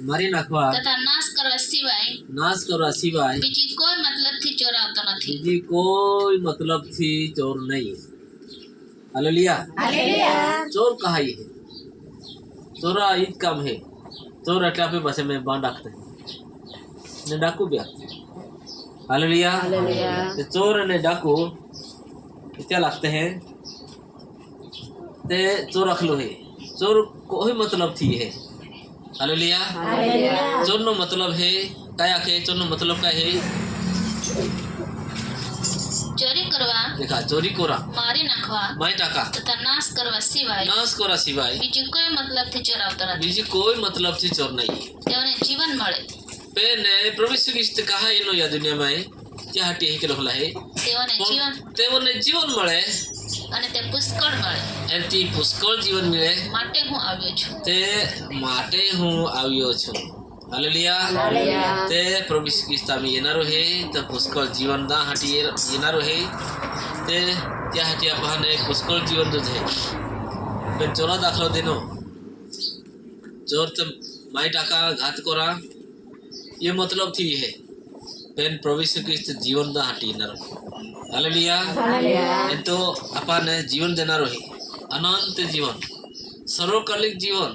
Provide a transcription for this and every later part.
મારી નાખવા તથા નાશ કરવા સિવાય બીજી કોઈ મતલબથી ચોરાવતો નથી. બીજી કોઈ मतलबથી ચોર नहीं. हालेलुया. चोर कहा ये है? चोरा ईद काम है. चोर એટલે આપણી ભાષામાં બાંધ રાખते हैं ને ડાકુ भी आते हैं. हालेलुया. तो चोर અને ડાકુ क्या लगते हैं? ते चोर अखलो है. चोर कोई मतलब थी है. हालेलुया. चोर नो मतलब है क्या के? चोर नो मतलब क्या है? ચોરી કરવા, देखा चोरी कोरा, મારી નાખવા माई टाका, તથા નાશ કરવા સિવાય બીજી કોઈ મતલબથી ચોરાવતો નથી. बीजी कोई मतलब थी चोर नहीं है. તેઓને જીવન મળે, पेने प्रभु यीशु ख्रिस्त कहा इनो या दुनिया में क्या हटी है के लोहला है તેઓને जीवन મળે અને તે પુષ્કળ મળે. એથી પુષ્કળ જીવન મળે માટે હું આવ્યો છું. તે માટે હું આવ્યો છું. हालेलुया. ते प्रभु यीशु ख्रिस्त में येनारो है तो पुष्कळ जीवन दा हटी येनारो है ते त्या हटी आपने पुष्कळ जीवन जो है पण चोरा दाखलो देनो चोर तो माई टाका घात करा ये मतलब थी है पेन प्रभु यीशु ख्रिस्त जीवन दा हटी येनारो. हालेलुया. तो अपन जीवन देनारो है अनंत जीवन सर्वकालिक जीवन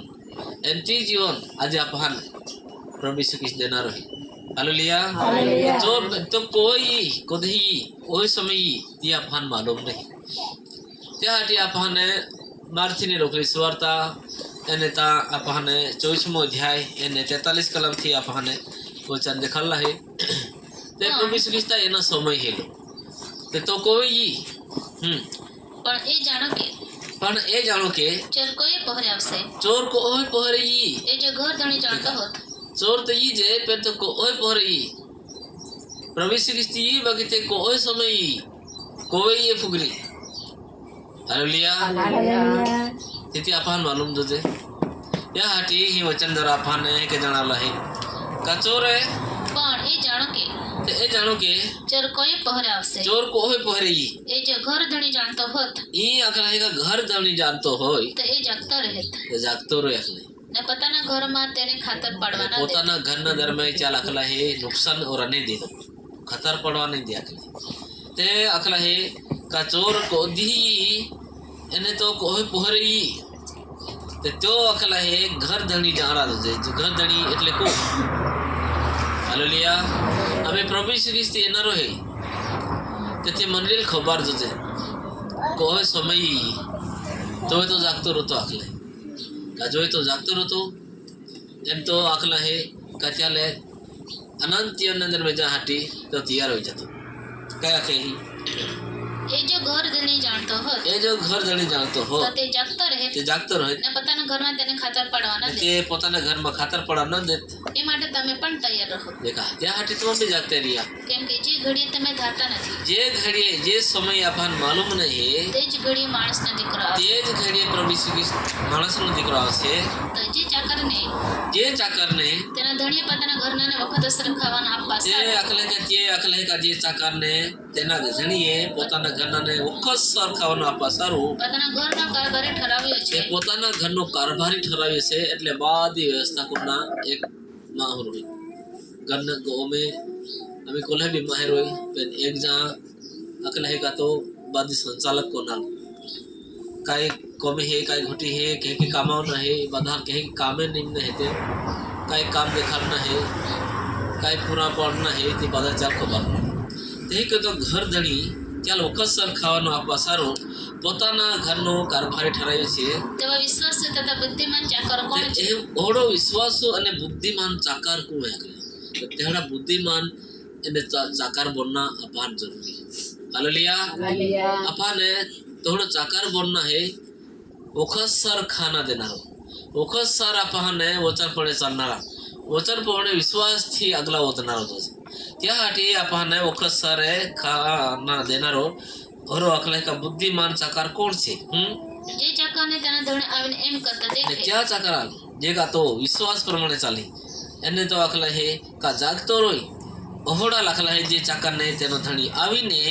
एंटी जीवन आज अपन प्रभु यीशु ख्रिस्त देनारो है. हालेलुया. तो कोई समय ये अपन मालूम नहीं त्या हटी अपन मार्थिनी लोकरी सुवार्ता एने ता अपन 24मो अध्याय एने 43 कलम थी अपन वचन देखला है ते प्रभु यीशु ख्रिस्त एना समय है ते तो कोई પણ એ જાણો કે ચોર કોઈ પહોરે આવશે. चोर को ओय पहरे એ જો ઘર ધણી જાણતો હોત चोर तो ये जे पे तो को ओय पहरे प्रभु यीशु ख्रिस्त ये बगते को ओय समय कोई ये फुगरी. हालेलुया. तिथे आपण मालूम दोजे या हाटी ही वचन द्वारा आपण के जणाला है का चोर है પણ એ જાણો કે ते ए जानो के ચોર કોઈ પહોરે આવશે. चोर को ओय पहरे એ જો ઘર ધણી જાણતો હોત ई अकला है का घर दवनी जानतो होय તો એ જાગતો રહેત ते जागतो रे अकले ને પોતાના ઘરમાં તેને ખાતર પાડવાના દેત. પોતાના ઘરના દરમે ચાલ અકલા હે નુકસાન और नहीं दे दो खतर पड़वा नहीं दे अकले ते अकला है का चोर को दी एने तो कोई पहरे ते तो अकला है घर धणी जाणा दे जो घर धणी એટલે को. हालेलुया. हमें प्रभु यीशु ख्रिस्त येनारो है तेथे मंडळी खबर जोजे कोई समय तो जागतो रहतो अकले का जो तो जागतो रहतो एम तो अकला है का चाले अनंत अंदर में जा हटी तो तैयार हो जातो क्या कही એ જો ઘર ધણી જાણતો હોત ए जो घर धणी जानतो हो તો તે જાગતો રહેત ते जागतो रहे ને પોતાના ઘરમાં તેને ખાતર પાડવાના દેત. ते पोताना घर में खातर पड़ा न देत. એ માટે તમે પણ તૈયાર રહો, देखा त्या हटी तुम भी जागते रिया કેમ કે જે ઘડીએ તમે ધારતા નથી जे घड़ी जे समय अपन मालूम नहीं है તે જ ઘડીએ માણસનો દીકરો આવશે. तेज घड़ी प्रभु यीशु ख्रिस्त मानस नो दीकरो आवशे તો જે ચાકરને जे चाकर ने તેના ધણીએ પોતાના ઘરનાને વખતસર ખાવાનું આપવા ते સારું. अकले का जे चाकर ने तेना जणीए पोताना घरना ने वखत सर खाવાનું આપવા સારું પોતાના ઘરનો કારભારી ઠરાવ્યો એ છે. પોતાના ઘરનો કારભારી ઠરાવ્યો છે એટલે બધી વ્યવસ્થા કરના એક માહોલ હોય ઘરના ગોમે અમે કોલ્હે भी माहिर होई पेन एक जा अकल है का तो बादी संचालक कोना काय कोमे है काय घोटी है के कामाव न है बधार के कामे निम्न है ते काय काम देखाना है काय पूरा पड़ना है ते बधा चाल खबर ते के तो घर धणी ચાલ વખતસર ખાવાનું આપવા સારું પોતાના ઘરનો કારભારી ઠરાવ્યો છે. તેવા વિશ્વાસુ તથા બુદ્ધિમાન ચાકરો કોણ છે? એ ઓડો વિશ્વાસુ અને બુદ્ધિમાન ચાકાર કોણ હે તેડા બુદ્ધિમાન એને ચાકાર बनना अपान जरूरी है. हालेलुया. अपाने थोड़ा चाकार बनना है वखतसर खाना देना हो वखतसर अपाने वचन पड़े चालनारा वचन पड़े विश्वास थी अगला वचनारा तो त्या हाटी अपाने वखतसर खाना देनारो और अकले का बुद्धिमान चाकार कोण छे? જે ચાકરને તેના ધણી આવીને એમ કરતા દેખે क्या चाकर जेगा तो विश्वास प्रमाणे चाली एने तो अकला है का जागतो रोई ओहोड़ा लखला है जे चाकर ने तेनो धणी आवीने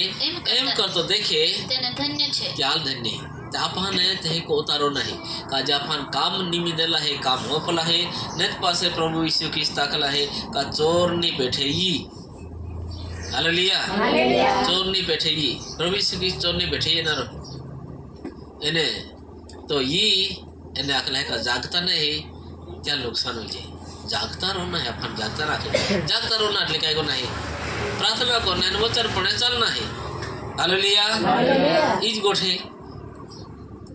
एम करतो देखे તેને ધન્ય છે. त्याल धन्य ते आपण ते को उतारो नाही का जे आपण काम निमिदेला हे काम होपला हे नेत पासे प्रभु यीशु ख्रिस्त ताकला है का चोर नी बैठे ही हालेलुया चोर नी बैठे ही प्रभु यीशु ख्रिस्त चोर नी बैठे ही ना एने तो ये एने अकला है का जागता नहीं क्या नुकसान हो जाए जागता रोना है अपन जागता रोना એટલે કાઈ કો નહીં પ્રાર્થના કરना है वचन पढ़े चलना है हालेलुया इज गोठे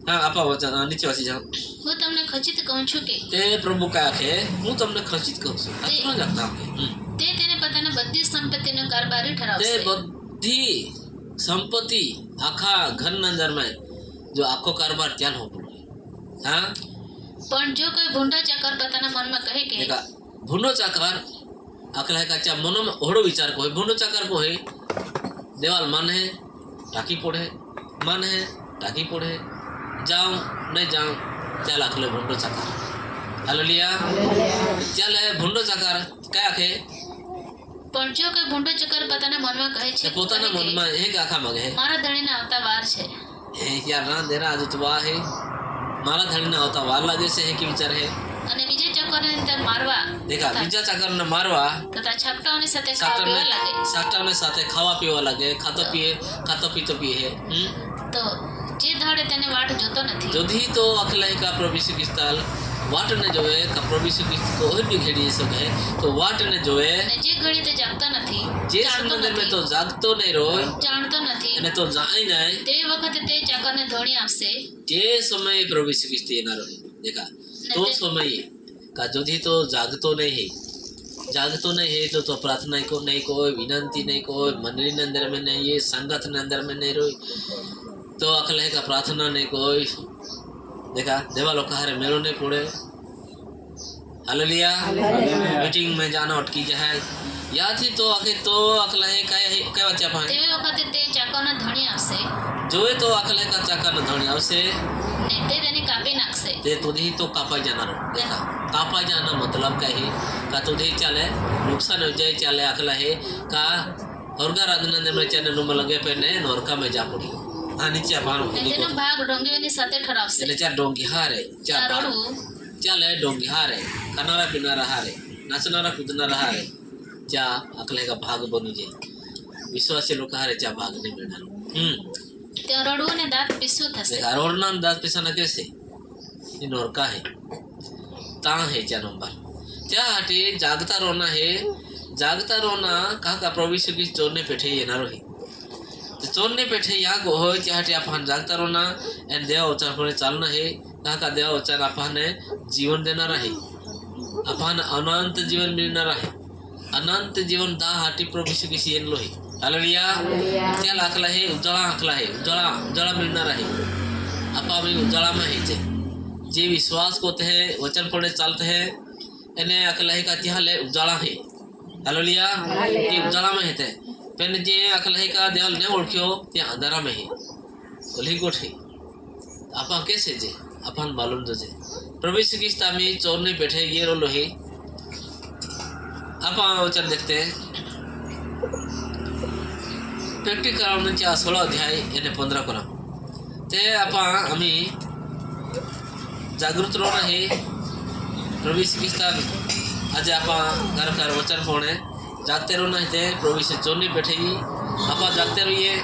हाँ आपा वचन नीचे वासी जाओ હું તમને ખચિત કહું છું કે તે પ્રભુ કહે છે હું તમને ખચિત કહું છું આત્મા જાગતા હું તે તેને પોતાના બધી સંપત્તિનો કારભારી તે ઠરાવશે બધી સંપત્તિ આખા ઘરના અંદર में जो આખો કારભાર ત્યાં हो પડે हाँ પણ જો કોઈ ભૂંડા ચાકર પોતાના મનમાં કહે કે देखा भुनो चाकर अकल है का मनो में ओढ़ो विचार को है भुनो चाकर को है देवाल मन है टाकी पोड़े मन है टाकी पोड़े जाऊं नहीं जाऊं चल अकले भुंडो चाकर हालेलुया चल है भुंडो चाकर क्या के પણ જો કોઈ ભૂંડો ચકર પોતાના મનમાં કહે છે પોતાના મનમાં એ આખા મગે है મારા ધણીને આવતા વાર છે यार ना देना आज तो वाह है मारा धड़ी ना होता वार लागे से है कि विचार है અને બીજા ચકરને અંદર મારવા देखा बीजा चाकर ने मारवा તથા છાપટાઓની સાથે ખાવા પીવા લાગે साटा में साथे खावा पीवा लगे खातो पीतो पिए है તો જે ધાડે તેને વાટ જોતો નથી जोधी तो अखिलाई का प्रभु यीशु ख्रिस्त वाट ने जो है का प्रभु यीशु ख्रिस्त को और भी घेड़ी सो है तो वाट ने जो है અને જે ઘડી તે જાગતા નથી जे જાણતો संदर्भ में નથી तो जागतो नहीं रोय જાણતો નથી ने तो जाए नहीं તે વખતે તે ચાકરને ધોણી આપશે जे समय प्रभु यीशु ख्रिस्त ये ना रोय देखा तो समय का जोधी तो जागतो नहीं है तो प्रार्थना को नहीं कोई विनंती नहीं कोई मंडली के अंदर में नहीं है संगत के अंदर में नहीं रोई तो अकल है का प्रार्थना नहीं कोई देखा देवा लोग हरे मेलो नहीं पड़े हालेलुया मीटिंग में जाना अटकी जाए या थी तो आके तो अकल है क्या बच्चा पाए તે વખતે તે ચાકરને ધોણી આપશે जो है तो अकल है का चाका न धोनी आवसे ને તે તેને કાપી નાખશે ते तुझी तो कापा जाना रो देखा कापा जाना मतलब क्या है का तुझे चले नुकसान हो जाए चले अकल है का होरगा राधना में चने नुम लगे पे ने नोरका में जा पड़ी हाँ नीचे पानो ને તેનો ભાગ ડોંગીઓની સાથે ઠરાવશે એટલે ચાર ડોંગી હારે ચાર રડવું ચાલે ડોંગી હારે ખાનારા પીનારા હારે નાચનારા કૂદનારા હારે चा अकले का भाग बनी जाए विश्वासी लोग हारे चा भाग नहीं मिलना તે રડવું ને દાંત પીસવું થશે देखा रोडना दास पिसाना कैसे इन और का है ता है चा नंबर चा हटे जागता रोना है जागता रोना कहा का प्रभु यीशु की चोरने बैठे ये ना रोही तो चोरने बैठे यहाँ को हो चा हटे अपन जागता रोना एंड देवा उच्चार पर चलना है कहा का देवा उच्चार अपन जीवन देना रहे अपन अनंत जीवन मिलना रहे अनंत जीवन दा हाटी प्रभु यीशु की सीएन लोही हालेलुया चल अकला है उजाला मिलना रहे आपा भी उजाला में है जे विश्वास कोते हैं वचन पढ़े चलते हैं इन्हें अकला है का त्याल है उजाला है हालेलुया ये उजाला में है पेन जे अकला है का देवल ने ओळख्यो ते अंधारा में है ओली गोठ है आपा कैसे जे अपन मालूम जो जे प्रभु यीशु ख्रिस्त में चोर ने बैठे ये रोलो है आप वचन देखते हैं प्रैक्टिकल करावण्याच्या 16 अध्याय याने 15 करा ते आपण आम्ही जागृत राहणं हे प्रभु यीशु ख्रिस्त आज आपण घर वचन पढ़े जागते रहना है ते प्रभु यीशु चोरनी बैठे ही आप जागते रहिए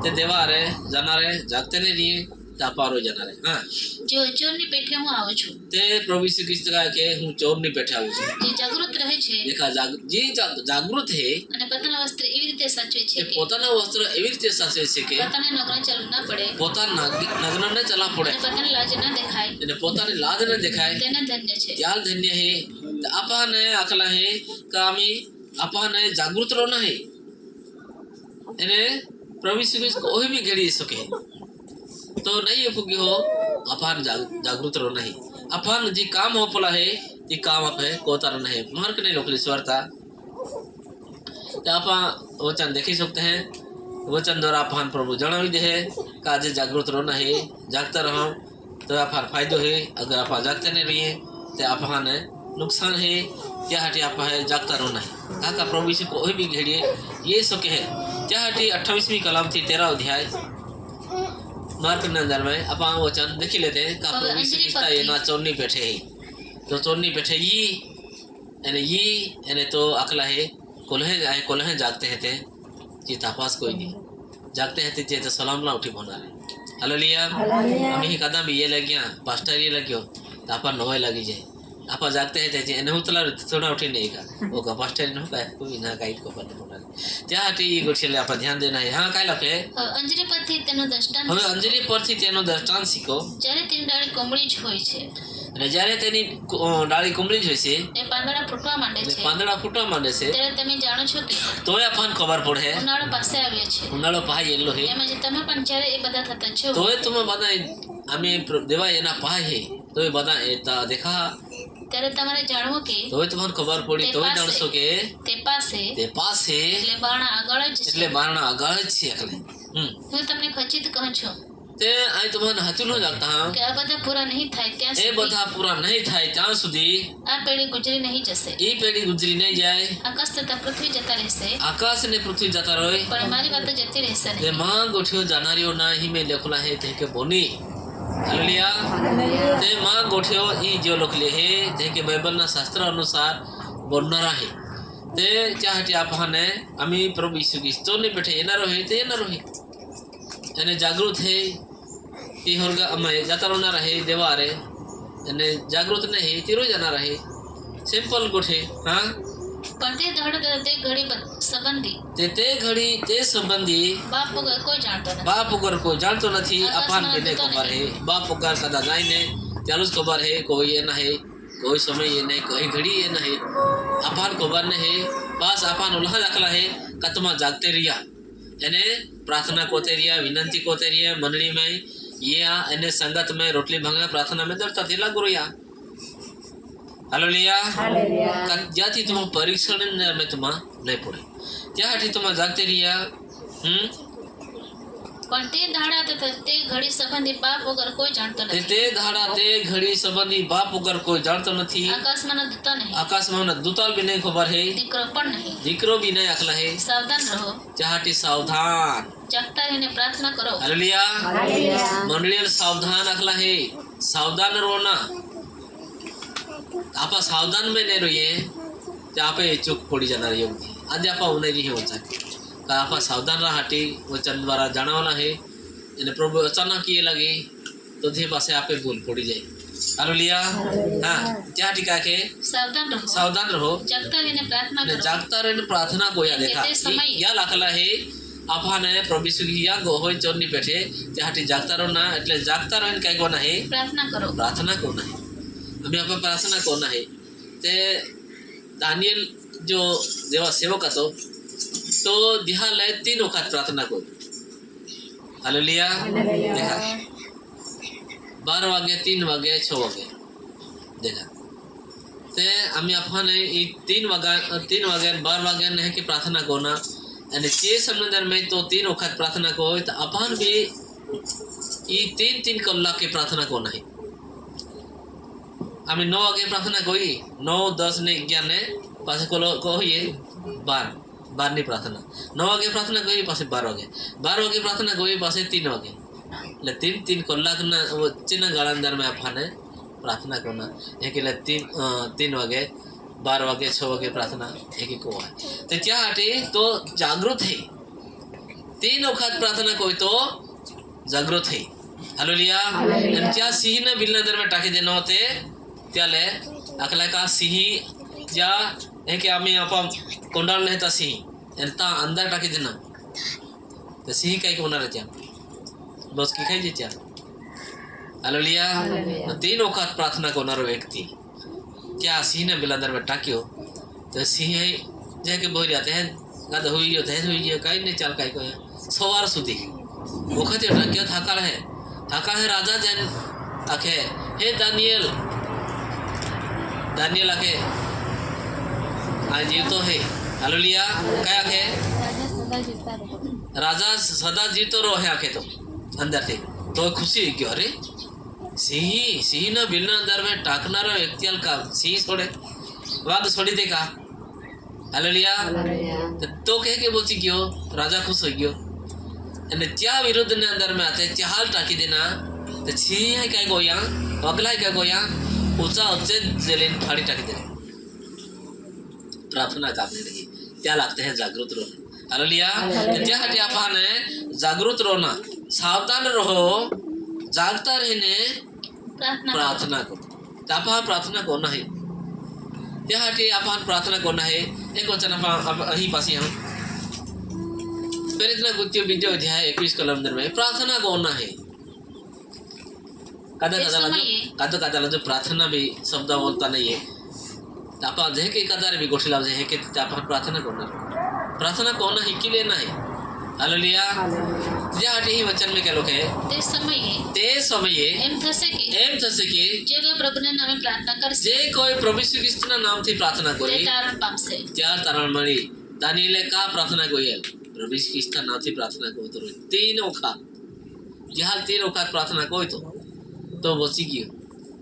ते देवा रे जाना रे जागते नहीं रहिए तापारो जाना रे हां જો ચોરની પેઠે હું આવું છું તે પ્રભુ यीशु ख्रिस्त કહે કે હું ચોરની પેઠે આવું છું જે જાગૃત રહે છે देखा जे जागृत है અને પોતાના વસ્ત્ર એવી રીતે સાચવે છે કે કે પોતાના વસ્ત્ર એવી રીતે સાચવે છે કે પોતાને નગ્ન ચાલવું ના પડે પોતાના નગ્ન ન ચલા પડે અને પોતાને લાજ ના દેખાય અને પોતાની લાજ ન દેખાય તેને ધન્ય છે त्याल धन्य है आपने अकला है का आम्ही आपने जागृत रहना है એને प्रभु यीशु ख्रिस्त कोई भी घेरी सके तो नहीं उपयोगी हो अपन जागृत रहना है अपन जी काम हो पला है ये काम आप है कोतार नहीं है मार्क नहीं लोकली स्वार्था तो आप वचन देखी सकते हैं वचन द्वारा अपन प्रभु जनावी दे है काजे जागृत रहना है जागता रहो तो आप फायदो है अगर आप जागते नहीं रहिए तो आप नुकसान है क्या हटी आप है जागता रहना है कहा का प्रभु यीशु कोई भी घेड़िए ये सके है क्या हटी 28वीं कलाम थी 13 अध्याय मार्क के अंदर में अपन वचन देखी लेते हैं का प्रभु यीशु ख्रिस्ता ये ना चोरनी बैठे है तो चोरनी बैठे ये यानी तो अकला है कोल्हे जागते हैं ते जी तापास कोई नहीं जागते हैं ते तो सलाम ला उठी बोना रहे हालेलुया हम ही कदम ये लग गया पास्टर ये लग गयो तो अपन नोए लगी जाए आप जागते हैं ते एने उतला थोड़ा उठी नहीं का वो का पास्टर न का कोई ना काइट को पर बोना त्या हटी ये गोठले आप ध्यान देना है हां काय लखे અંજરી પરથી તેનો દ્રષ્ટાંત હવે અંજરી પરથી તેનો દ્રષ્ટાંત શીખો જ્યારે તેની ડાળી કોમળી જ હોય છે અને જ્યારે તેની ડાળી કુમળી જ હોય છે ને પાંદડા ફૂટવા માંડે ને છે પાંદડા ફૂટવા માંડે છે ત્યારે તમે જાણો છો કે તોય આપણને ખબર પડે ઉનાળો પાસે આવ્યો છે ઉનાળો પાહી એલો હે એમ જ તમે પણ જ્યારે એ બધા થતા છો તોય તમે બધા અમે દેવા એના પાહી હે તોય બધા એતા देखा ત્યારે તમારે જાણવું કે તોય તમને ખબર પડી તોય જાણશો કે તે પાસે એટલે બારણા આગળ જ છે એટલે બારણા આગળ જ છે એટલે હું તમને ખચિત કહું છું તે આ તમને હાચું ન જાગતા કે આ બધા પૂરા નહીં થાય ત્યાં એ સુધી બધા પૂરા નહીં થાય ત્યાં સુધી આ પેઢી ગુજરી નહીં જશે એ પેઢી ગુજરી નહીં જાય આકાશ તથા પૃથ્વી જતા રહેશે આકાશ ને પૃથ્વી જતા રહે પણ મારી વાતો જતી રહેશે તે નહીં માં ગોઠિયો જાનારીઓ ના ही में लेखला है ते के बोनी हालेलुया ते मां गोठियो ई जो लोकले है ते के बाइबल ना शास्त्र अनुसार बोलणारा है ते त्यासाठी आपण आम्ही प्रभू येशू ख्रिस्त ने बैठे येणार आहे ते येणार आहे અને જાગૃત है ती होरगा अमय जाता रहणार आहे देवारे અને જાગૃત નહીં તીરો जाणार आहे सिंपल गोठे हां પણ તે દાડો તે ઘડી સંબંધી તે ઘડી તે સંબંધી બાપ વગર કોઈ જાણતો નથી बाप वगैरह को जानतो नहीं अपन बिने खबर है बाप वगैरह कदा जाए ने चालू खबर है कोई ये ना है कोई समय ये नहीं कोई घड़ी ये नहीं अपन खबर नहीं है बस अपन उल्हा दाखला है कतमा जागते रिया यानी प्रार्थना कोते रिया विनंती कोते रिया मंडली में ये यानी संगत में रोटली भंगा प्रार्थना में दरता थेला गुरुया हालेलुया ज्याथी तुम परीक्षण में तुम नहीं पड़े त्यासाठी तुम जागते रिया પણ તે દાડા તથા તે ઘડી સંબંધી બાપ વગર કોઈ જાણતો નથી તે ધાડા તે ઘડી સંબંધી બાપ વગર કોઈ જાણતો નથી આકાશમાં ન દૂતા નહીં આકાશમાં દૂતાલ भी नहीं खबर है દીકરો પણ નહીં દીકરો भी नहीं अकला है સાવધાન રહો चाहती सावधान જાગતા રહીને પ્રાર્થના કરો हालेलुया मंडलियन सावधान अकला है सावधान रोना आप सावधान में नहीं रहिए आप चूक पड़ी जाणार योगी आज आप उन्हें होता का आप सावधान राहटी वचन द्वारा जाणवला है यानी प्रभु अचानक ये लगे तो थे पासे आपे भूल पड़ी जाए हालेलुया हां क्या टीका के सावधान रहो जागता रहीने प्रार्थना करो जागता रहीने प्रार्थना को या देखा या लाकला है आपने प्रभु यीशु की या गो होय चोरनी बैठे त्याटी जागता रहो ना એટલે जागता रहीने काय कोना है प्रार्थना कोना है हमें आप प्रार्थना कोना है ते दानियल जो देवा सेवक હતો तो दिहालय 3 वक्त प्रार्थना को हालेलुया देखा 12 वागे 3 वागे 6 वागे देखा ते आम्ही आपण 3 वागे 12 वागे नहीं की प्रार्थना कोना અને તે સમંદર में तो 3 वक्त प्रार्थना को तो अपन भी ये 3 कलाक की प्रार्थना कोना है आम्ही 9 वागे प्रार्थना कोई 9 10 ने 11 ने पास को ये 12 ની પ્રાર્થના 9 વાગે પ્રાર્થના કરી પાસે 12 વાગે પ્રાર્થના કરી પાસે 3 વાગે એટલે 3 કલાકના વચ્ચેના ગાળા દરમિયાન આપણે પ્રાર્થના કરना એક એટલે 3 વાગે 12 વાગે 6 વાગે प्रार्थना एक को है तो क्या हटे तो जागृत है 3 वक्त प्रार्थना कोई तो जागृत है हालेलुया आणि त्या सिंहने बिलना दरम्यान टाकी देणं होते त्याले अकला का सिंह ज्या है कि आम्ही आपण कोंडाळ नाही सिंह यांता अंदर टाकी देणं तर सिंह काय होणार त्या बस की काय देत्या हालेलुया 3 वक्त प्रार्थना करणारा व्यक्ती क्या सिंह ने बिलना दरम्यान टाक्यो तो सिंह जे के बोरी आते हैं गाद हुई काई नहीं चाल काई को सवार सुधी वखत टाक्यो थाकाळ है राजा जन आखे हे दानियल आखे आज जीवतो है हालेलुया काय आखे राजा सदा जीवतो रहे आखे तो अंदर थे तो खुशी हुई क्यों अरे सिंह न बिलना अंदर में टाकनारा व्यक्ति का सिंह छोड़े वाद छोड़ी दे का हालेलुया तो कह के बोची क्यों राजा खुश हो गयो અને ત્યાં વિરુદ્ધ ને અંદર में आते चाल टाकी देना तो छी है काय गोया अगला है काय गोया ऊंचा ऊंचे जलेन फाड़ी टाकी देना प्रार्थना करने लगी क्या लगते हैं जागृत रहना हालेलुया त्या हटे आपण जागृत रहना सावधान रहो जागता रहने प्रार्थना करो आपण प्रार्थना करना है त्या हटे आपण प्रार्थना करना है एक वचन आपण अही पासी हम प्रेरित कृत्य विद्या अध्याय 21 कलम में प्रार्थना करना है कदा जो प्रार्थना भी शब्द बोलता नहीं है आपण जे के कदार भी गोठीला जे के आपण प्रार्थना करना ही की लेना है हालेलुया ज्या हटे ही वचन में क्या लोग है ते समय एम थसे के जे कोई प्रभु ने नामे प्रार्थना कर जे कोई प्रभु यीशु ख्रिस्त ना नाम थी प्रार्थना कोई तारण पामसे चार तारण मળી दानिएले का प्रार्थना कोई प्रभु यीशु ख्रिस्त नाम थी प्रार्थना को तो तीन वखत जहाल तीन वखत प्रार्थना कोई तो बची गयो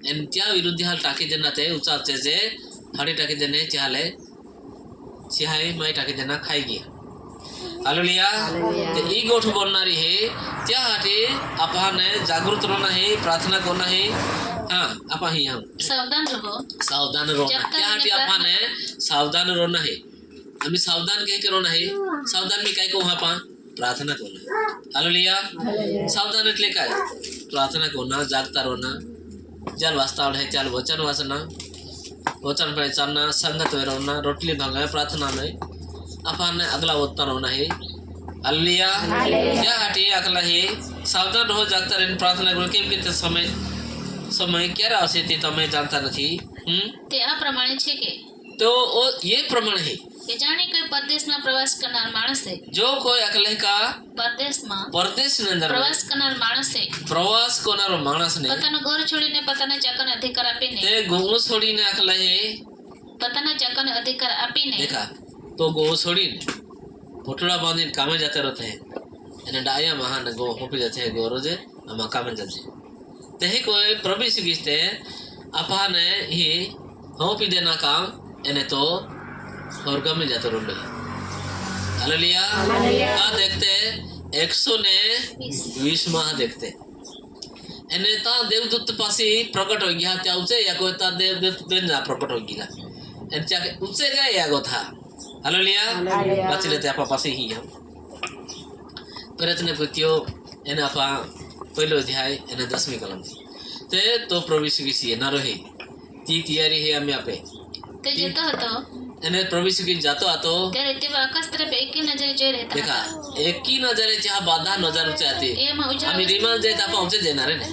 एन त्या विरुद्ध हाल टाकी देना ते ऊंचा जे फाड़ी टाकी देने चाले सिहाई माई टाकी देना खाई गया हालेलुया ते ई गोठ बोलणारी है त्या हाटे आपण जागृत रहना है प्रार्थना करना है हां आपण ही हम सावधान रहो त्या हाटे आपण सावधान रहना है आम्ही सावधान कह के रहना है सावधान में काय को आपण प्रार्थना करना हालेलुया सावधान એટલે काय प्रार्थना करना जागता रहना जल वास्ता है चाल वचन वाचना वचन पे चलना संगत में रहना रोटली भांगा प्रार्थना में अपन अगला होता रहना है हालेलुया क्या हटे अगला है सावधान रहो जागता रहना प्रार्थना करो केम के समय क्या आवश्यक थी તમે जानता नहीं તે આ પ્રમાણે છે કે तो ये प्रमाण है કે જાણે કોઈ પરદેશમાં પ્રવાસ કરનાર માણસ છે जो कोई अकेले का પરદેશમાં परदेश ने अंदर પ્રવાસ કરનાર માણસ છે प्रवास करनारो माणस ने પોતાનું ઘર છોડીને પોતાના ચાકરને અધિકાર આપીને ते गो छोड़ीने अकेले પોતાના ચાકરને અધિકાર આપીને देखा तो गो छोड़ीने पोटड़ा बांधीने कामे जाते रहते हैं एने डाया महान गो होपी जाते हैं गो रोजे हम कामे जाते ते ही कोई प्रभु यीशु ख्रिस्त अपन ही होपी देना काम एने तो स्वर्ग में जाते रहते हालेलुया का देखते 120 माह देखते एने ता देवदूत पासी प्रकट हो गया त्या उचे या कोई ता देवदूत बेन जा प्रकट हो गया एन त्या उचे गए या गो था हालेलुया बचले त्या पासी ही हम प्रयत्न कृत्यो एने आपा पहलो अध्याय एने 10वीं कलम ते तो प्रभु यीशु ख्रिस्त ना रहे ती तैयारी है हमें आपे તે જતો હતો એને પ્રભુ યીશુ ખ્રિસ્ત જાતો હતો ત્યારે તે આકાશ તરફ એકી નજરે જોઈ રહેતા देखा एक ही नजरे जहाँ बाधा नजर ऊंचे आती એમાં ઉજાળા आम्ही रिमान जायत आपण ऊंचे देणार आहे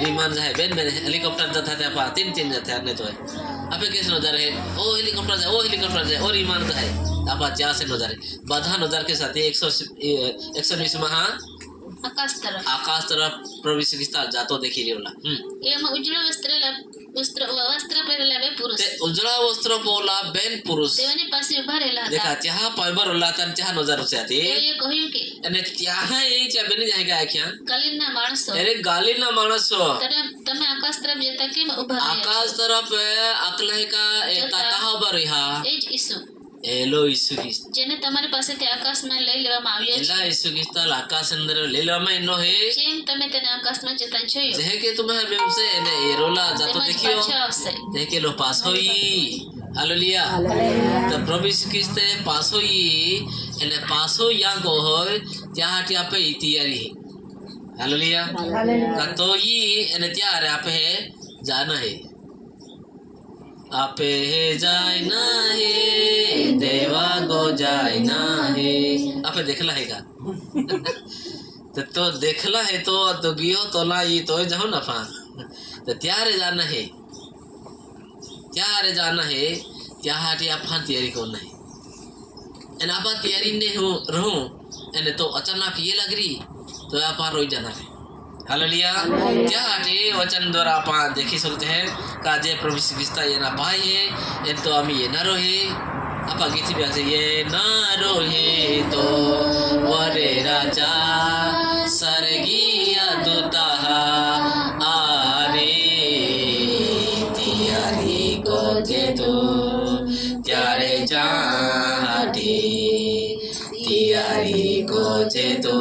रिमान जाय बेन बेन हेलिकॉप्टर जाता ते आपण तीन जाते नाही तो आपे केस नजर है ओ हेलिकॉप्टर जाए ओ रिमान जाए आपण जहाँ से नजर है बाधा नजर के साथ 120 महा આકાશ तरफ प्रभु यीशु ख्रिस्त जातो देखी रही होला એમાં ઉજળા વસ્ત્ર પહેરેલા બે પુરુષ ते उजळा वस्त्र पोला बेन पुरुष તેઓની પાસે ઉભા રહેલા હતા देखा जहाँ पाइबर होला तन जहाँ नजर ऊंचे आती તેઓએ કહ્યું કે અને ત્યાં એ છે બેની જાય આખ્યા ગલીલના માણસો અરે ગાલીના માણસો તમે આકાશ તરફ જતા કેમ ઉભા રહ્યા आकाश तरफ अकले का एता कहां पर रहा એ જ ઈસુ एलो यीशु ख्रिस्त જેને તમારી પાસેથી આકાશમાં લઈ લેવામાં આવ્યો છે एला यीशु ख्रिस्त आकाश अंदर ले लो मैं नो है જેમ તમે તેને આકાશમાં જતા જોયો जे के तुम्हें बेम से ने एरोला जातो તેમજ देखियो પાછો આવશે देखे लो पास होई हालेलुया तो प्रभु यीशु ख्रिस्त पास होई एने पास हो या गो होय त्या हटी आपे तैयारी हालेलुया का तो ये एने तैयार आपे जाना है आपे जाय ना है देवा गो जाय ना है आपे देखला है का तो देखला है तो गियो तो ला ये तो जाओ ना पा तो त्यारे जाना है त्या हाटी आपा तैयारी करना है एन आपा तैयारी ने हो रहूं एने तो अचानक ये लग रही तो आपा रोई जाना है हालेलुया क्या हाटे वचन द्वारा आपा देखी सकते हैं का जे प्रभु यीशु ख्रिस्त ये ना भाई है ये तो आम्ही ये ना रोहे आपा गीती भी आसे ये ना रोहे तो वरे राजा सरगिया दूता आरे तियारी को जे तो त्यारे जाटी तियारी को जे तो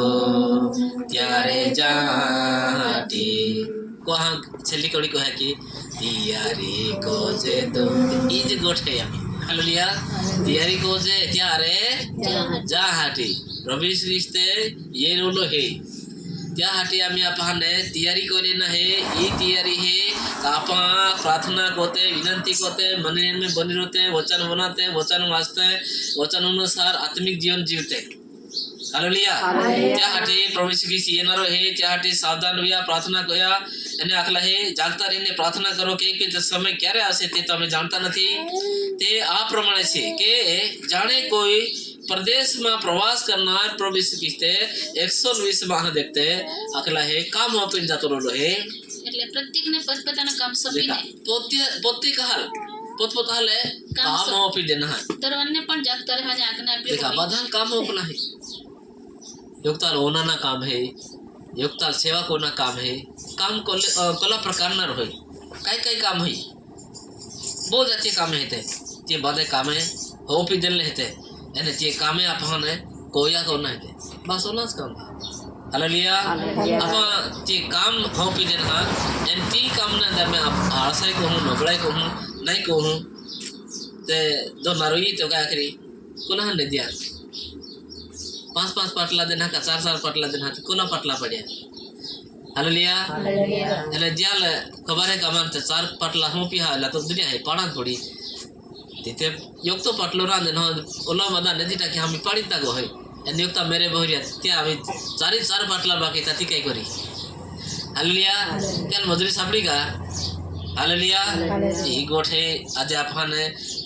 ત્યારે જાટી કોહા છેલ્લી કડી કહે કે તિયારી કોજે તો ઈ જે ગોઠે અમે હાલેલુયા તિયારી કોજે ત્યારે જાટી પ્રભુ ઈસુ ખ્રિસ્તે ये रोलो है त्या हाटी आम्ही आपण तयारी केली नाही ही तयारी है आपा प्रार्थना करते विनंती करते मन में बनी रहते वचन बनाते वचन वाचते वचन अनुसार आत्मिक जीवन जीवते हालेलुया त्या हाटी प्रभु यीशु ख्रिस्त येणारो है त्या हाटी सावधान व्या प्रार्थना कया અને આખલા હે જાગતા રહીને પ્રાર્થના કરો કે સમય ક્યારે આવશે તે તમે જાણતા નથી તે આ પ્રમાણે છે કે જાણે કોઈ प्रदेश में प्रवास करना प्रभु यीशु ख्रिस्ते 120 माह देखते अकला है काम ओपन जातो रहो है એટલે પ્રત્યેકને પોતપોતાના કામ સોંપીને પોતે કહાલ પોતપોતા હાલે કામ ઓપી દેના है તરવને પણ જાગતા રહેવાની આજ્ઞા આપી देखा બધા કામ ઓપના है યોગતાલ ઓનાના કામ है યોગતાલ सेवा कोना काम है काम कोला प्रकारना रहे काय काय काम है बहुत अच्छे काम है ते बादे काम है ओपी देन लेते એને જે કામે આપણને કોયા કોના હે બસ ઓના જ કામ હાલેલુયા આપા જે કામ હોપી દેન હા એન તી કામના અંદર મેં આળસાઈ કહું નબળાઈ કહું નહીં કહું તે દો મારોઈ તો क्या करी કોના ને દિયા 5 પાટલા દેના કા 4 પાટલા દેના કોના પાટલા પડ્યા હાલેલુયા એટલે જ્યાં ખબર હે કમાન 4 પાટલા હોપી હાલા તો દુનિયા હે પાણા થોડી तिथे योगतो पाटलो रांदे न ओला मदा नदी टाकी आम्ही पाडीत ना गो है आणि योगता मेरे बहुरिया त्या आम्ही 4 पाटला बाकी ती काय करी हालेलुया त्याला मजुरी सापडी का हालेलुया ही गोठे आज आपण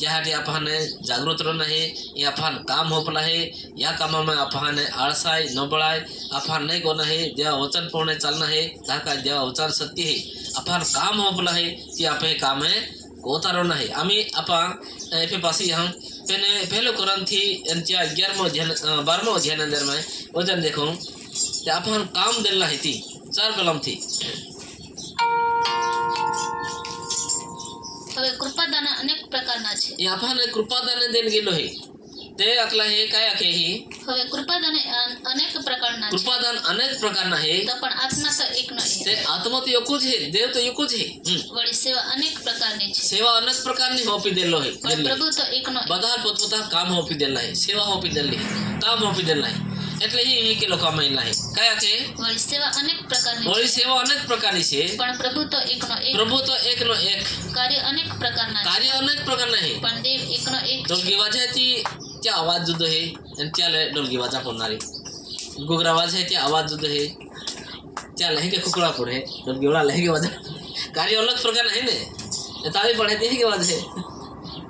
ज्यासाठी आपण जागृत रहना है ये आपण काम होपला है या कामा में आपण आळसाय नबळाय आपण नहीं कोना है जेव्हा वचन पूर्ण चालना है का जेव्हा वचन सत्य है आपण काम होपला है ती आपे काम है कोतारो नहीं आम्ही आपा एफे पासी हम पहले पहले कुरान थी एंच्या 11मो अध्याय 12मो अध्याय अंदर में वचन देखो ते अपन काम देला है थी 4 कलम थी હવે કૃપાદાન અનેક પ્રકારના છે ये अपन कृपादान देन गेलो है ते अकला हे काय आखे ही હવે કૃપાદાન અનેક પ્રકારના છે कृपादान अनेक प्रकारना है તો પણ આત્મા તો એકનો છે ते आत्मा तो एको है देव तो एको है વળી સેવા અનેક પ્રકારની છે सेवा अनेक प्रकारनी होपी देलो है પણ પ્રભુ તો એકનો બધા પોતપોતા કામ હોપી દેલા है सेवा होपी देली काम होपी देला है એટલે ही के लोका महिला है काय आखे વળી સેવા અનેક પ્રકારની वળી सेवा अनेक प्रकारनी છે પણ પ્રભુ તો એકનો એક प्रभु तो एक नो एक કાર્ય અનેક પ્રકારના છે कार्य अनेक प्रकारना है પણ દેવ એકનો એક છે ढोलकी वाजवायची त्या आवाज जुदो है आणि त्याला ढोलकी वाजा पडणारी घुगरा वाजवायची आवाज जुदो है त्या लहंगे कुकड़ा पुढे ढोलकी वाला लहंगे वाजा कार्य अलग प्रकार है ने ताली पढ़ाते हैं के वाज है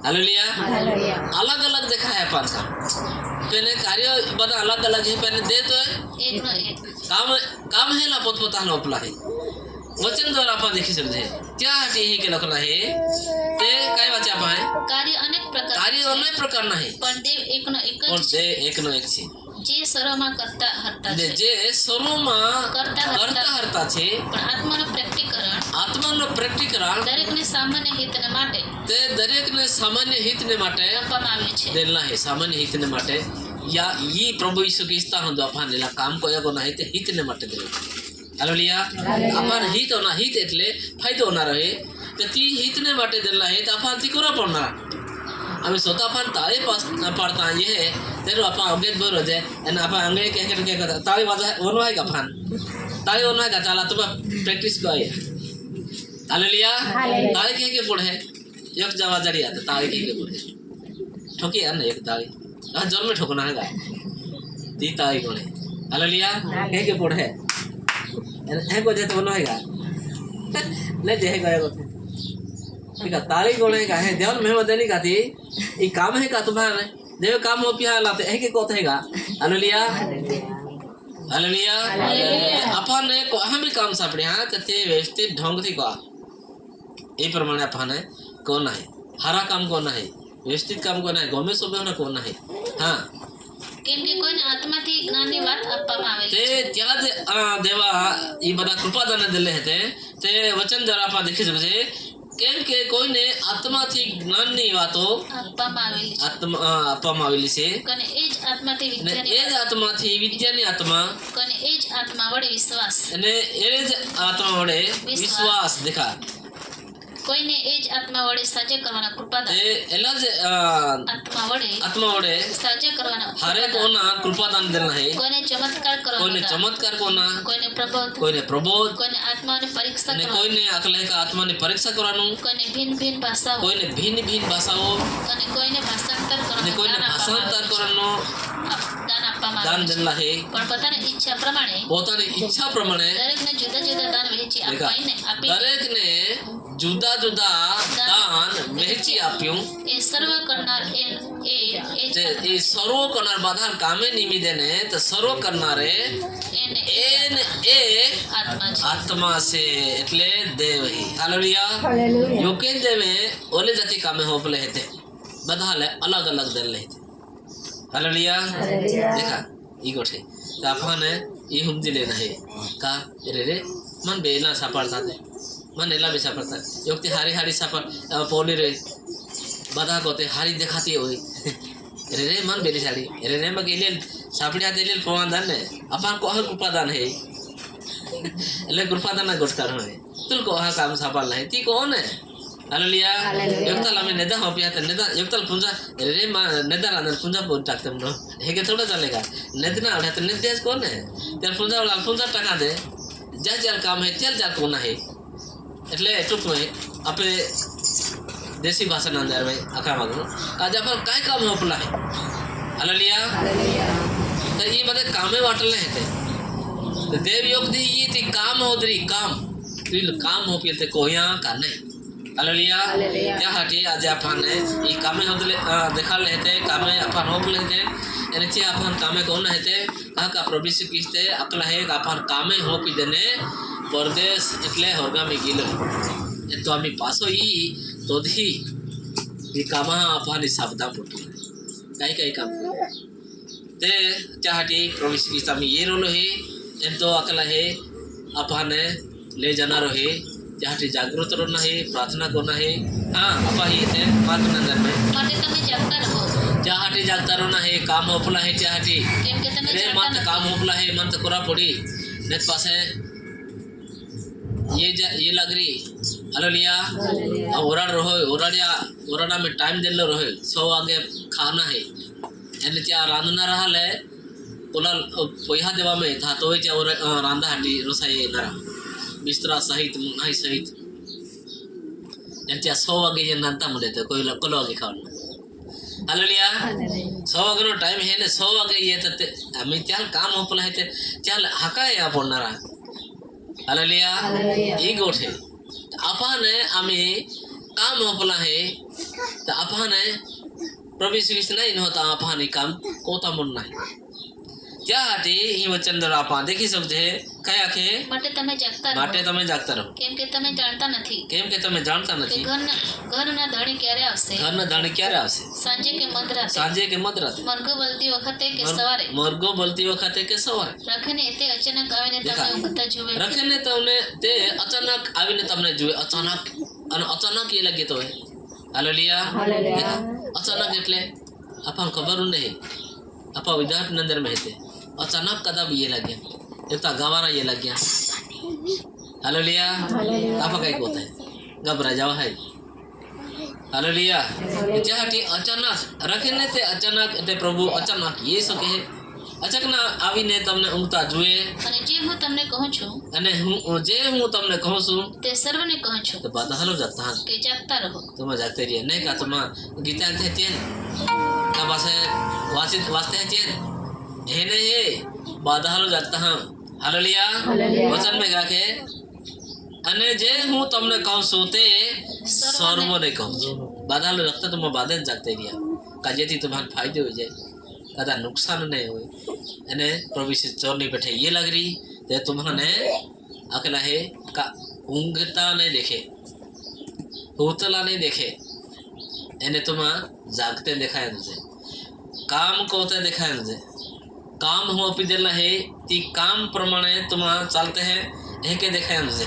हालेलुया अलग अलग देखा है अपन का पहले कार्य बड़ा अलग अलग है पहले दे तो એકનો એક काम काम है ना पोतपोता लोपला है वचन द्वारा आपण देखी समजे त्यासाठी हे के लखला है ते काय वाचा आपण કાર્ય અનેક પ્રકાર कार्य अनेक प्रकारना है પણ દેવ એકનો એક पण જ ते एक नो एक છે જે સર્વમાં કરતા હરતા ને છે જે સર્વમાં કરતા કરતા હરતા છે પણ આત્માનું પ્રકટીકરણ આત્માનો પ્રેક્ટિકરણ દરેકને સામાન્ય હિતને માટે તે દરેકને સામાન્ય હિતને માટે આપવામાં આવ્યું છે દેલા है सामान्य हितने માટે या ये प्रभु यीशु ख्रिस्ता हंदो आपनेला काम कोया नाही ते हितने માટે देला हालेलुया आपण हित होना हित એટલે फायदो होणार आहे तर ती हितने માટે देला आहे तर आपण ती करा पडणार आम्ही स्वतः पण ताळे पाडता ये है तर आपण अंगेज बरो दे आणि आपण अंगे काय करता ताळे वाजा वनवाय का फान ताळे वनवाय का चला तुम्ही प्रॅक्टिस करूया हालेलुया ताळे के पुढे एक जवा जडी आता ताळे के पुढे ठोकी यार ना एक ताळी हा जोर में ठोकना है का ती ताळी कोणे हालेलुया के पुढे हे को जे तो वनवाय का ले जे हे गया को ठीक है ताली कोणे का है देवन में मदनी का थी ये काम है का तुम्हारे देव काम हो पिया लाते है के कोत हैगा हालेलुया हालेलुया अपन को हम भी काम सापडे हां ते व्यवस्थित ढंग थी का ए प्रमाणे अपन कोण आहे हारा काम कोण आहे व्यवस्थित काम कोण आहे गोमे सोबे कोण आहे हां કેમ કે કોઈને આત્માથી જ્ઞાનની વાત આપવામાં આવે છે તે ત્યાં દેવા એ બધા કૃપાદાન દિલે હતે તે વચન દ્વારા આપણે દેખી શકે કેમ કે કોઈને આત્માથી જ્ઞાનની વાતો આપવામાં આવેલી છે આપવામાં આવેલી છે કને એ જ આત્માથી અને વિદ્યાની એ જ આત્માથી વિદ્યાની આત્મા કને એ જ આત્મા વડે વિશ્વાસ અને એ જ આત્મા વડે વિશ્વાસ દેખા કોઈને એ જ આત્મા વડે સાજે કરવાના કૃપાદાન તે એલા જ આત્મા વડે સાજે કરવાના हरे कोना कृपादान देना है કોઈને ચમત્કાર कोई કરવાના चमत्कार कोना કોઈને પ્રબોધ कोई प्रबोध કોઈને આત્માની પરીક્ષા ने કરવાની कोई ने अकले का आत्मा ने परीक्षा करानु કોઈને ભિન્ન ભિન્ન ભાષાઓ कोई ने भिन्न भिन्न भाषाओं અને કોઈને ભાષાંતર ने कोई ने भाषांतर करानु દાન આપવામાં दान આવે છે. देना है પણ પોતાની ઈચ્છા પ્રમાણે પોતાની ઈચ્છા પ્રમાણે દરેકને જુદા જુદા દાન વહેંચી આપીને દરેક ને જુદા જુદા દાન વહેંચી આપ્યું એ સર્વ કરનાર તે એ સર્વ કરનાર બધા કામે નિમિત્તે ને તો સર્વ કરનારે એને એને એ આત્મા છે આત્મા છે એટલે દેવ હી હાલેલુયા યોકેન દેવે ઓલે જાતિ કામે હોપલે હતે બધા ले अलग अलग दल ले हालेलुया देखा ई गोठे तो आपने ई हुमदी लेना है का रे रे मन बेला सापड़ता है मन एला भी सापड़ता योक्ति हारी हारी सापड़ पोली रे बधा कोते हारी दिखाती होई रे रे मन बेली साड़ी रे रे मगेले सापड़िया देले प्रमादान ने अपन को हर कृपादान है એટલે કૃપાદાન ગોઠકાર હોય તુલ को हा काम सापड़ है ती कौन है हालेलुया योक्तल हमें नेदा हो पिया नेदा योक्तल पुंजा रे नेदा रांदर पुंजा बोल टाकते हम हे के थोड़ा चलेगा नेदना उठा तो नेदेस कौन है त्यार पुंजा वाला पुंजा टका दे जा जल काम है चल जा कोना है એટલે એટલું જ આપણે દેશી ભાષાના અંદર ભાઈ આખા માગું આજે આપણે काय काम होपला है हालेलुया तो ये बदे कामे वाटले हैं तो देव योग दी ये ती काम होदरी काम तिल काम हो पिलते कोया का नहीं हालेलुया त्या हाटी आज आपण ई कामे होदले देखा लेते कामे आपण होप लेते एने ची आपण कामे कोण हेते का प्रवेश किस्ते अकला है आपण कामे हो पी देने परदेश એટલે હોરગામી ગીલો એ તો આમી પાસો ઈ તોધી ઈ કામા આપાની શબ્દા પોટી काय काय काम ते त्यासाठी प्रवेश किस्ता मी ये रोलो है एम तो अकला है आपण ले जाणार है त्यासाठी जागृत रहना है प्रार्थना करना है हाँ अपा ही थे मार्गदर्शन में માટે તમે જાગતા રહો त्यासाठी जागता रहना है काम होपला है त्यासाठी કેમ કે તમે रे જાણતા मत નથી. काम होपला है मन तो करा पड़ी नेत पासे ये लग रही हालेलुया अब ओराड रहो ओराडा में टाइम देलो रहो 100 आगे खाना है एने त्या रांधना रहा ले ओला पोहा देवा में था तो त्या रांधा हाटी रोसाई नरा बिस्तरा सहित मुनाई सहित एने त्या 100 आगे जे नांता मुदे तो कोई कोलो आगे खाना हालेलुया 100 आगे नो टाइम है ने 100 आगे ये तते आम्ही त्या काम होपला है ते त्या हाका या पडणारा हालेलुया ही गोठे आपण आम्ही काम होपला है तर आपण प्रभू श्री कृष्ण नाही होता आपण काम कोता म्हणून नाही त्यासाठी ही वचन जर आपण देखी सकते काय आखे માટે તમે જાગતા રહો માટે તમે જાગતા રહો કેમ કે તમે જાણતા નથી કેમ કે તમે જાણતા કે નથી ઘરના ધણી ક્યારે આવશે ઘરના દાણે ક્યારે આવશે સાંજે કે મધરાતે સાંજે કે મધરાતે મરઘો બોલતી વખતે કે સવારે મરઘો બોલતી વખતે કે સવારે રખને તે અચાનક આવીને દેખા. તમને ઊંઘતા જુએ છે. રખને તમને તે અચાનક આવીને તમને જુએ અચાનક અને અચાનક એ લાગે તો હાલેલુયા દેખા. અચાનક એટલે આપણને ખબર નહીં આપા વિધાર્થ અંદર में थे अचानक कदा भी ये लग गया एक तो गवारा ये लग गया हालेलुया आपा काय होता है घबरा जावा है हालेलुया त्यासाठी अचानक रखने ते अचानक ते प्रभु अचानक ये सके अचानक आवीने તમને ઊંઘતા જુએ અને જે હું તમને કહું છું અને હું તમને કહું છું તે સર્વને કહું છું તો બધા હાલો જાગતા કે જાગતા રહો તમે જાગતે રહીએ નહીં का तुम गीता थे तेन का बस वाचते हैं तेन हे नहीं है बाधा हालो जागता हम हालेलुया वचन में गाके અને જે હું તમને કહું છું તે સર્વને કહું છું બાધા હાલો જાગતા તમે બાધા જાગતે રહ્યા કાજેથી તમારે ફાયદો हो जाए कदा नुकसान नहीं हो અને प्रभु से चोर नहीं बैठे ये लग रही तो तुम्हारे अकेला है का ऊँगता नहीं देखे होतला नहीं देखे एने तुम जागते दिखाए मुझे काम कोते दिखाए मुझे काम हो पी देना है ती काम प्रमाणे तुम चालते हैं है के दिखाए मुझे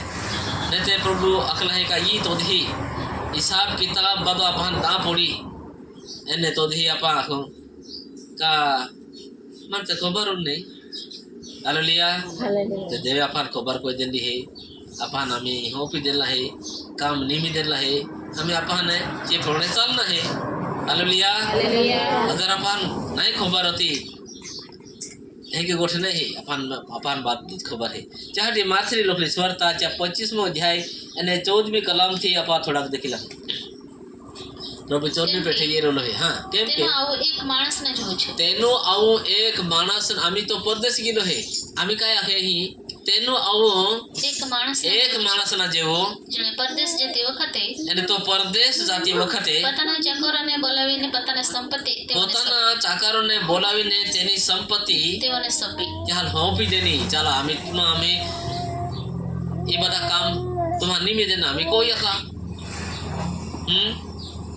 नहीं तो प्रभु अकेला है का ये तो दी हिसाब किताब बदो अपन दा पड़ी एने तो धी आपा आखो का मन तो खबर नहीं हालेलुया ते देवे अपन खबर को देली है अपन हमें हो भी देला है काम नहीं देला है हमें अपन ये पढ़ने चलना है हालेलुया अगर अपन नहीं खबर होती है कि गोठ नहीं अपन अपन बात खबर है चाहे माथरी लोग स्वरता चा 25मो अध्याय અને 14મી કલમ થી આપા થોડાક દેખીલા પ્રભુ 14મી પેઠે એ રોલો હે હા કેમ કે તેનો આવો એક માણસને જોઉં છું તેનો આવો એક માણસ આમી તો પરદેશ ગયેલો હે આમી કાય આખે હી તેનો આવો એક માણસના જેવો જેણે પરદેશ જતી વખતે એને તો પરદેશ જાતી વખતે પોતાના ચાકરોને બોલાવીને પોતાની સંપત્તિ પોતાના ચાકરોને બોલાવીને તેની સંપત્તિ તેઓને સોંપી ચાલ હોપી દેની ચાલો આમી એ બધા કામ तुम्हारा नहीं में देना हमें कोई का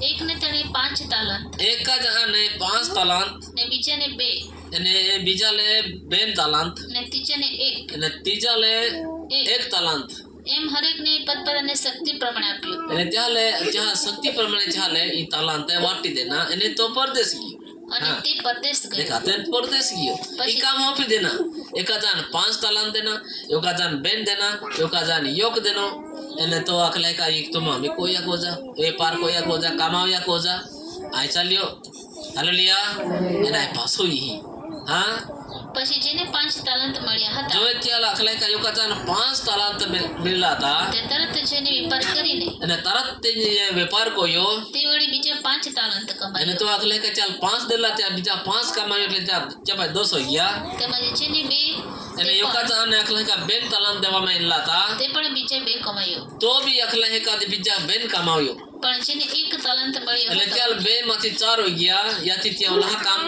एक ने तेने 5 तालांत एक का जहां ने 5 तालांत ने बीजा ने 2 ने बीजा ले 2 तालांत ने तीजा ने 1 ने तीजा ले 1 तालांत एम हरेक ने पद ने शक्ति प्रमाण आप्यो ने त्याले जहां शक्ति प्रमाण चाले ई तालांत वाटी देना ने तो परदेश की અને તે પરદેશ ગયો देखा ते परदेश गयो ई काम हो भी देना एका जान 5 तालांत देना एका जान बेन देना एका जान योग देनो એને તો અખલે કા એક તો મમ્મી કોયા કોજા વેપાર કોયા કોજા કમાવ્યા કોજા આઈ ચાલ્યો હાલેલુયા એના પાછો ઈ હા પછી જેને 5 તાલાંત મળ્યા હતા જો ત્યાં અખલે કા યોકા જાન 5 તાલાંત મિલ્લા હતા તે તરત જેને વેપાર કરીને અને તરત તે વેપાર કોયો તે વળી બીજા 5 તાલાંત કમાયો એને તો અખલે કા ચાલ 5 દેલા ત્યાં બીજા 5 કમાયો એટલે ત્યાં ચપાય 200 ગયા તેમાં જેને 2 અને યોકા જાન અખલે કા 2 તાલાંત દેવામાં ઇલ્લા હતા તે પણ બીજા 2 કમાયો તો બી અખલે કા બીજા 2 કમાયો પણ જેને 1 તાલાંત મળ્યો એટલે હતો ચાલ 2 માંથી 4 હોઈ ગયા યાથી ત્યાં ઓલા કામ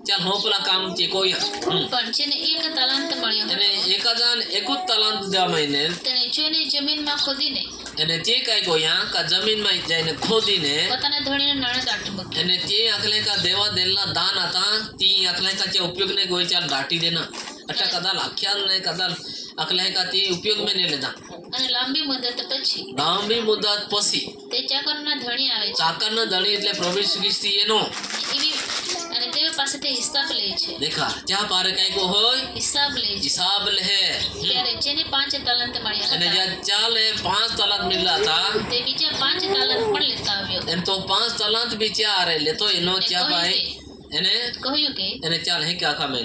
ચાલ હોપલા કામ તે કોઈ પણ જેને 1 તાલાંત મળ્યો હતો એને એકાજાન 1 તાલાંત દેવા મહિને તેને જોઈને જમીનમાં ખોદીને એને તે કાઈ કોયા કા જમીનમાં જઈને ખોદીને પોતાના ધણીને નાણે દાટી મૂક્યો એને તે અખલે કા દેવા દેલના દાન હતા તી અખલે કા જે ઉપયોગ ને કોઈ ચાલ દાટી દેના અટા કદા લાખ્યાન ને કદા અખલે કા તે ઉપયોગ में नहीं लेता અને લાંબી મુદત પછી લાંબી મુદત પછી તે ચાકરના ધણી આવે છે ચાકરના ધણી એટલે પ્રભુ ઈસુ ખ્રિસ્તી એનો એવી અને તેઓ પાસેથી હિસાબ લે છે देखा ત્યાં પારે કાઈ કો હોય હિસાબ લે છે હિસાબ લે ત્યારે જેને 5 તાલાંત મળ્યા અને હતા જ્યાં ચાલે 5 તાલાંત મિલ્લા હતા તે બીજા 5 તાલાંત પણ લેતા આવ્યો એને તો 5 તાલાંત બી ત્યાં આરે લેતો એનો ત્યાં ભાઈ એને કહ્યું કે એને ચાલ હે ક્યાં કામે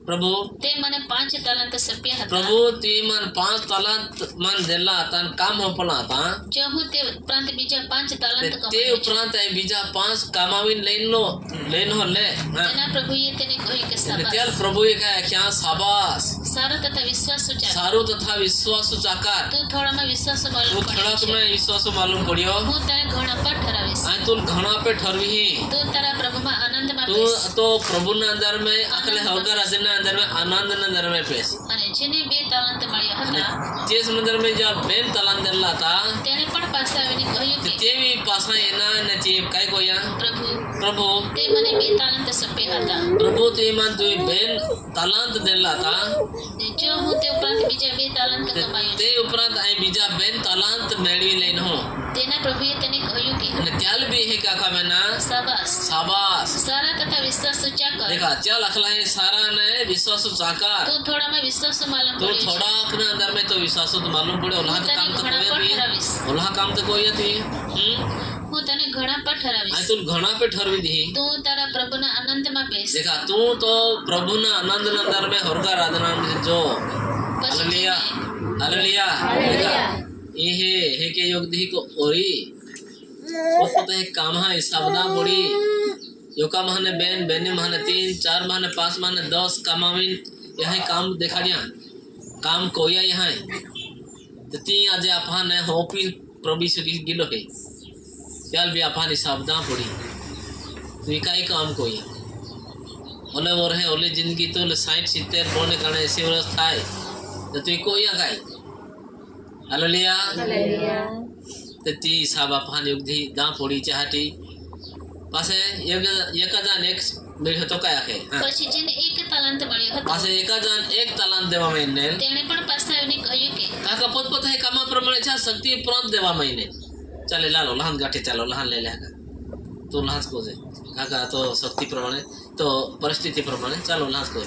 પ્રભુ તે મને 5 તાલાંત સોંપ્યા હતા પ્રભુ તે મન 5 તાલાંત મન દેલા હતા કામ હોપલા હતા જો હું તે ઉપરાંત બીજા 5 તાલાંત તે કમાયો ઉપરાંત એ બીજા 5 કમાવીને લેનો લે તેના પ્રભુએ તેને કહ્યું કે અને શાબાશ ત્યાર પ્રભુએ કહ્યા કે આ શાબાશ સારો તથા વિશ્વાસુ ચાકર સારું તથા વિશ્વાસુ ચાકર તું થોડામાં વિશ્વાસુ તું માલુમ થોડાક પડ્યો મેં વિશ્વાસુ માલુમ પડ્યો હું તને ઘણા પર ઠરાવીશ આ તું ઘણા पे ठरवी તું તારા પ્રભુમાં આનંદમાં तू બેસ तो प्रभु ना अंदर में अकल होकर अजन ना अंदर में आनंद ना अंदर में पेश અને જેને 2 તાલાંત મળ્યા હતા जे समुद्र में जब बेन तलान दल्ला था તેને પણ પાસે આવીને કહ્યું કે तेवी पासा येना ने ते काय कोया प्रभु તે મને 2 તાલાંત સોંપ્યા હતા प्रभु ते मन तू बेन तलांत दल्ला था ને જો હું તે ઉપરાંત બીજા 2 તાલાંત કમાયો ते उपरांत आई बीजा बेन तलांत मेळवी लेन हो તેના પ્રભુએ તેને કહ્યું કે ने त्याल भी है का मेना શાબાશ शाबाश સારા તથા વિશ્વાસુ ચાકર देखा चल अखला है सारा ने विश्वास चाकर તું થોડામાં વિશ્વાસુ માલુમ तो પડ્યો थोड़ा अपने अंदर में तो विश्वास तो मालूम पड़े ओला હું काम તને तो ઘણા कोई પર थी ઠરાવીશ ओला काम तो कोई थी હું તને ઘણા પર आई ઠરાવીશ तू घणा पे ठरवी दी તું તારા પ્રભુના આનંદમાં બેસ देखा तू तो प्रभु ना आनंद नंदर में होरगा आराधना में जो પછી हालेलुया જેને हालेलुया देखा ये है के योग दी को ओरी वो तो एक काम है शब्दा बड़ी योका महने बेन महने 3 4 महने 5 महने 10 कमाविन यह काम देखा दिया काम कोया यहाँ तो ती आज आपा ने होपी प्रभु श्री गिलो है चल भी आपा ने शब्दा पड़ी तो ये काई काम कोई ओले और है ओले जिंदगी तो 60 70 बोने करने ऐसे वर्ष थाय तो तू कोई काई हालेलुया तो ती सब आपा ने युग दी दा पड़ी चाहती पासे एक जान एक मेरे तो काय है પછી જેને 1 તાલાંત મળ્યો હતો पासे एक जान एक तालांत देवा महीने તેણે પણ પાસે આવીને કહ્યું કે काका पोत पोत है कामा प्रमाणे छा शक्ति प्रांत देवा महीने चले लालो लहान गाठी चालो लहान ले का तो लहान को जे काका तो शक्ती प्रमाणे तो परिस्थिती प्रमाणे चालो लहान को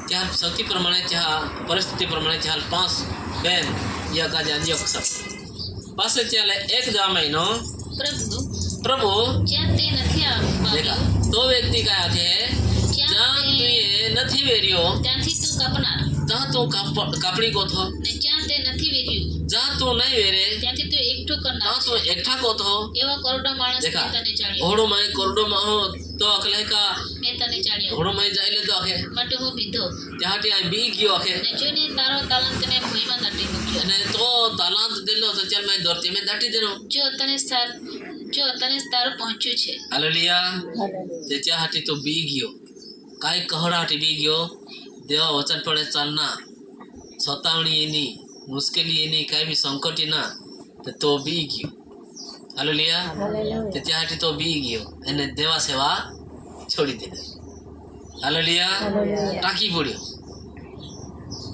त्या शक्ती प्रमाणे त्या परिस्थिती प्रमाणे त्या 5 बेन या का जान योग सब पास चले एक दा महीनो प्रभु જ્યાં તે નથી देखा આવ્યો तो व्यक्ति का आके जहाँ तू ये नथी वेरियो ત્યાંથી તું કાપનાર जहाँ तू कापड़ी को थो ને જ્યાં તે નથી વેર્યું जहाँ तू नहीं वेरे ત્યાંથી તું એકઠું કરનાર जहाँ तू एकठा को थो એવા કોરડો માણસ देखा મેં તને જાણ્યો घोड़ो में कोरडो में हो तो अकले का મેં તને જાણ્યો घोड़ो में जाइले तो आके માટે હું બીધો जहाँ टी आई बी कियो आके ને જોઈને તારો તાલાંતને ભૂઈમાં દાટી મૂક્યો ने तो तालांत दिलो तो चल मैं दौड़ती में दाटी देनो જો તને તારું પહોંચ્યું છે हालेलुया त्याच्या हाटी तो बी गियो काय कहडा हाटी बी गियो देवा वचन पडे चालना स्वतावणी येनी मुश्किली येनी काय बी संकट येना तो बी गियो हालेलुया त्याच्या हाटी तो बी गियो અને देवा सेवा छोड़ी दे हालेलुया टाकी पड्यो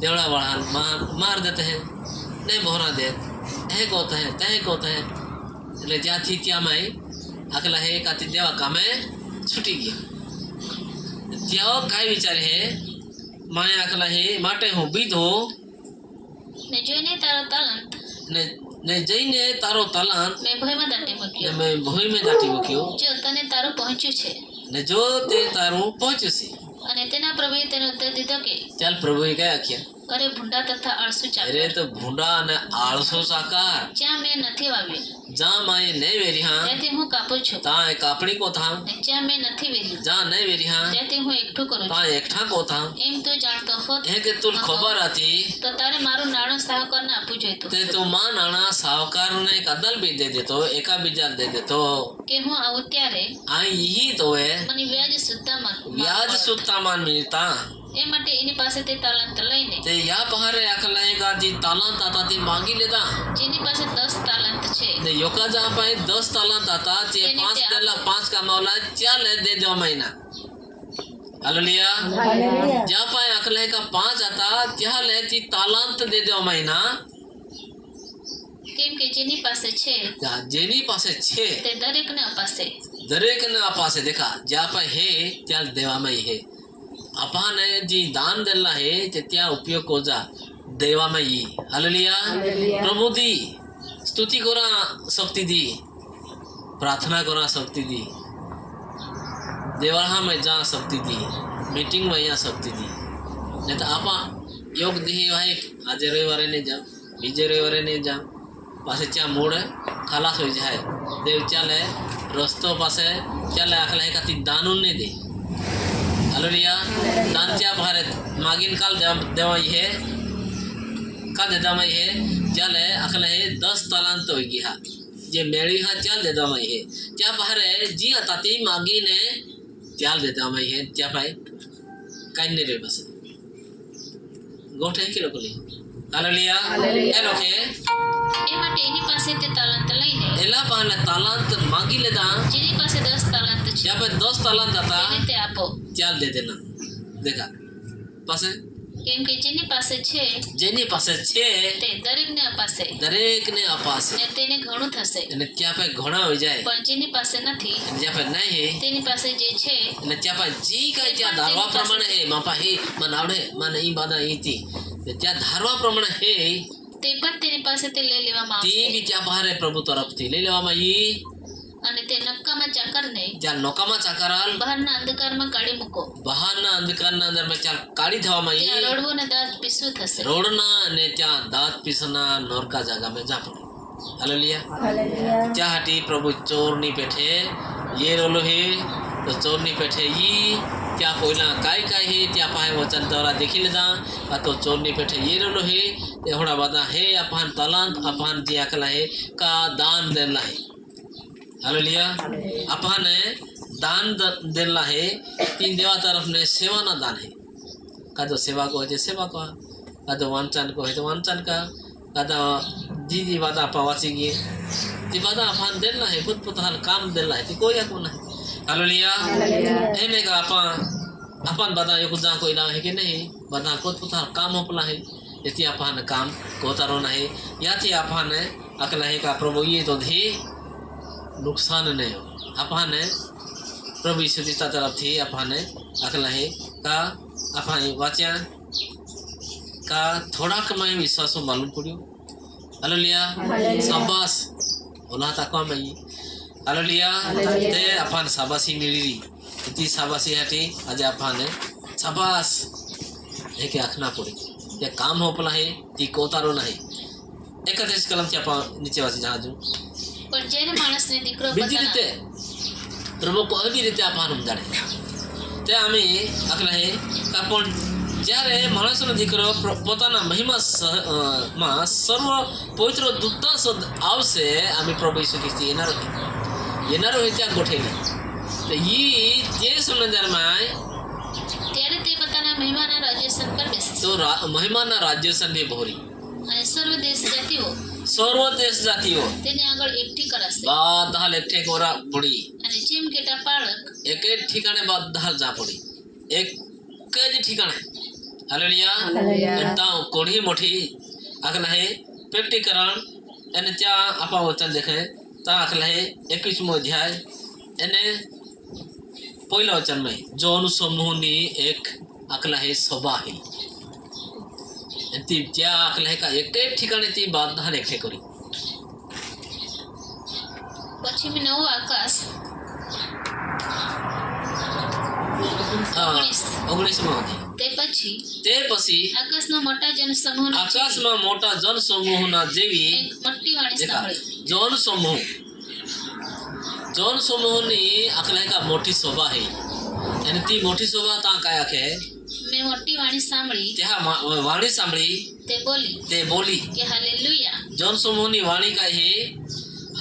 देवड़ा वाला मार देते हैं नहीं भोरा दे हे कोत है तहे कोत है એટલે જ્યાંથી ત્યાં મેં આકલા હે કાતી દેવા કામે છૂટી ગયા ત્યાં કાંઈ વિચારે હે માય આકલા હે માટે હું બીધો ને જોઈને તારો તાલાંત ને જઈને તારો તાલાંત મેં ભૂઈમાં દાટી મૂક્યો મેં ભૂઈ મેં દાટી મૂક્યો જો તને તારું પહોંચ્યું છે ને જો તે તારું પહોંચ્યું છે અને તેના પ્રભુએ તેને ઉત્તર દીધો કે ચાલ પ્રભુએ કયા આખ્યા અરે ભૂંડા તથા આળસુ અરે ચાકર તો ભૂંડા અને આળસો સાકાર જ્યાં મેં નથી વાવ્યું જ્યાં માએ નહીં વેરી હા ત્યાંથી હું કાપું છું તાં કાપડી को था ને જ્યાં મેં નથી વેર્યું જ્યાં નહીં વેરી હા ત્યાંથી હું એકઠું કરું છું તાં એકઠા को था એમ તું જાણતો હોત હે કે તું ખબર હતી તો તારે મારું નાણું સાહુકારને આપવું જોઈતું તે તો માં નાણા સાવકારને કદલ બી દે દેતો એકા બીજા દે દેતો કે હું આવું ત્યારે આ ઈ તો હે મને વ્યાજ સુદ્ધા વ્યાજ સુત્તા માન મિલતા એ માટે એની પાસે તે તાલાંત લઈને તે યા પહારે આકલાएगा जी तालांत आता ते मागी लेता જેની પાસે 10 તાલાંત છે ने योका जहाँ पाए 10 तालांत आता ते 5 देला 5 का मौला चल दे दो महीना हालेलुया जहाँ पाए आकलाएगा 5 आता त्या लेती तालांत दे दो महीना કેમ કે જેની પાસે છે जेनी पासे छे તે દરેકને અપાશે दरेक ने अपासे देखा ज्या पाय हे त्या देवामय हे अपाने जी दान दिला हे ते त्या उपयोग कोजा देवामय हालेलुया प्रभु दी स्तुति करा शक्ति दी प्रार्थना करा शक्ति दी देवाहा में जा शक्ति दी मीटिंग में या शक्ति दी नहीं तो आपा योग दी भाई आज रविवार ने जा बीजे रविवार ने जा पासे च्या मोड़ खलास हो जाए देव चले रस्तो पासे चले आखला है का दानून ने दे हालेलुया दान च्या भारत मागिन काल देवा ये का देता मैं ये चले आखला है 10 तालांत हो गया जे मेरी हा चल देता मैं ये क्या बाहर जी आताती मागी ने चल देता मैं ये क्या पाए काइन ने रे बस गोठे के लोकली हालेलुया ए लोके એ માટે એની પાસે તે તાલાંત લઈને एला पाले तालांत मांगी लेता જેની પાસે 10 તાલાંત છે जहाँ पे 10 तालांत आता તેને તે આપો चल दे देना देखा पासे કેમ કે જેની પાસે છે जेनी पासे छे તે દરેકને અપાશે दरेक ने अपासे ને તેને ઘણું થશે અને ત્યાં पे ઘણા हो जाए પણ જેની પાસે નથી અને જ્યાં पे नहीं है તેની પાસે જે છે અને ત્યાં पे जी का ત્યાં ધારવા પ્રમાણે હે માપા હે મને આવડે મને ઈ બાધા ઈતી ત્યાં ધારવા પ્રમાણે હે તે પણ તેની પાસે તે લઈ લેવામાં તે આવશે બી ત્યાં બહાર પ્રભુ તરફથી લઈ લેવામાં ઈ અને તે નક્કામાં ચાકરને જ્યાં નોકામાં ચાકરાલ બહારના અંધકારમાં કાઢી મૂકો બહારના અંધકારના અંદર મેં ચાલ કાઢી થવામાં ત્યાં ઈ રડવું અને દાંત પીસવું થશે રોડના અને ત્યાં દાંત પીસના નોરકા જાગા में जा पड़े हालेलुया त्या हाटी प्रभु चोरनी पेठे ये रोलो हे तो चोरनी पेठे ई त्या पहिला काय काय हे त्या पाहे वचन द्वारा देखी लेदा आ तो चोरनी पेठे ये रोलो हे ते होड़ा बादा हे अपन तालांत अपन दिया कला हे का दान देला है हालेलुया अपन दान देला है तीन देवा तरफ ने सेवा ना दान है का तो सेवा को है सेवा का का तो वांचन को है तो वांचन का आता दीदी बादा पावाची गे ती बादा अपन देला है खुद पुतहाल काम देला है ती कोई को नहीं हालेलुया एमे का अपन बादा यो कुछ कोई ना है कि नहीं बादा खुद पुतहाल काम होपला है यति अपन काम कोतारो नहीं याती अपन अकला है का प्रभु ये तो धी नुकसान नहीं हो अपाने प्रभु यीशु ख्रिस्ट तरफ थी अपाने अकला है का अपाने वाचा का थोड़ा कमाई विश्वास मालूम पड़ियो हालेलुया शाबाश ओला ताको में हालेलुया ते अपान शाबाशी मिली इतनी शाबाशी हटी आज अपाने शाबाश है कि आखना पड़ी ये काम हो पला है ती कोतारो नहीं एक देश कलम से अपा नीचे वासी जहां जो પણ જેને માણસને દીકરો બીજી પોતાના રીતે પ્રભુ કોઈ બી રીતે આપવાનું જાણે તે અમે આખલા હે કાપણ જ્યારે માણસનો દીકરો પોતાના મહિમા માં સર્વ પવિત્ર દૂતાસો આવશે અમે પ્રભુ ઈસુ ખ્રિસ્ત એનારો ત્યાં ગોઠેલી તો ઈ તે સંદર્ભમાં ત્યારે તે પોતાના મહિમાના રાજ્યસન પર બેસે તો મહિમાના રાજ્યસનની ભોરી અને સર્વ દેશ જાતિઓ સર્વ દેશ જાતિઓ તેને આગળ એકઠી કરાશે બધા એકઠે કોરા પડી અને જેમ ઘેટા પાળક એક જ ઠिकाणे બધા જા પડી એક જ ઠिकाणे હાલેલુયા એતા કોડી મોટી આખલા હે પ્રેક્ટિકરણ એને ત્યાં આપા વચન દેખે તા આખલા હે 21મો અધ્યાય એને पहिला वचन में जौन समूहनी एक आखला है सभा है ती त्या आखला है का एक ठिकाणी ती बाधा एकठे करी પછી મેં નવું આકાશ 19મો અધ્યાય તે પછી આકાશના મોટા જન સમૂહના જેવી એક મોટી વાણી સાંભળી जौन समूहनी आखला का मोटी शोभा है यानी ती मोटी शोभा ता काय आखे मैं मोटी वाणी सांभळी त्या वाणी सांभळी ते बोली कि हालेलुया जौन समूहनी वाणी काय है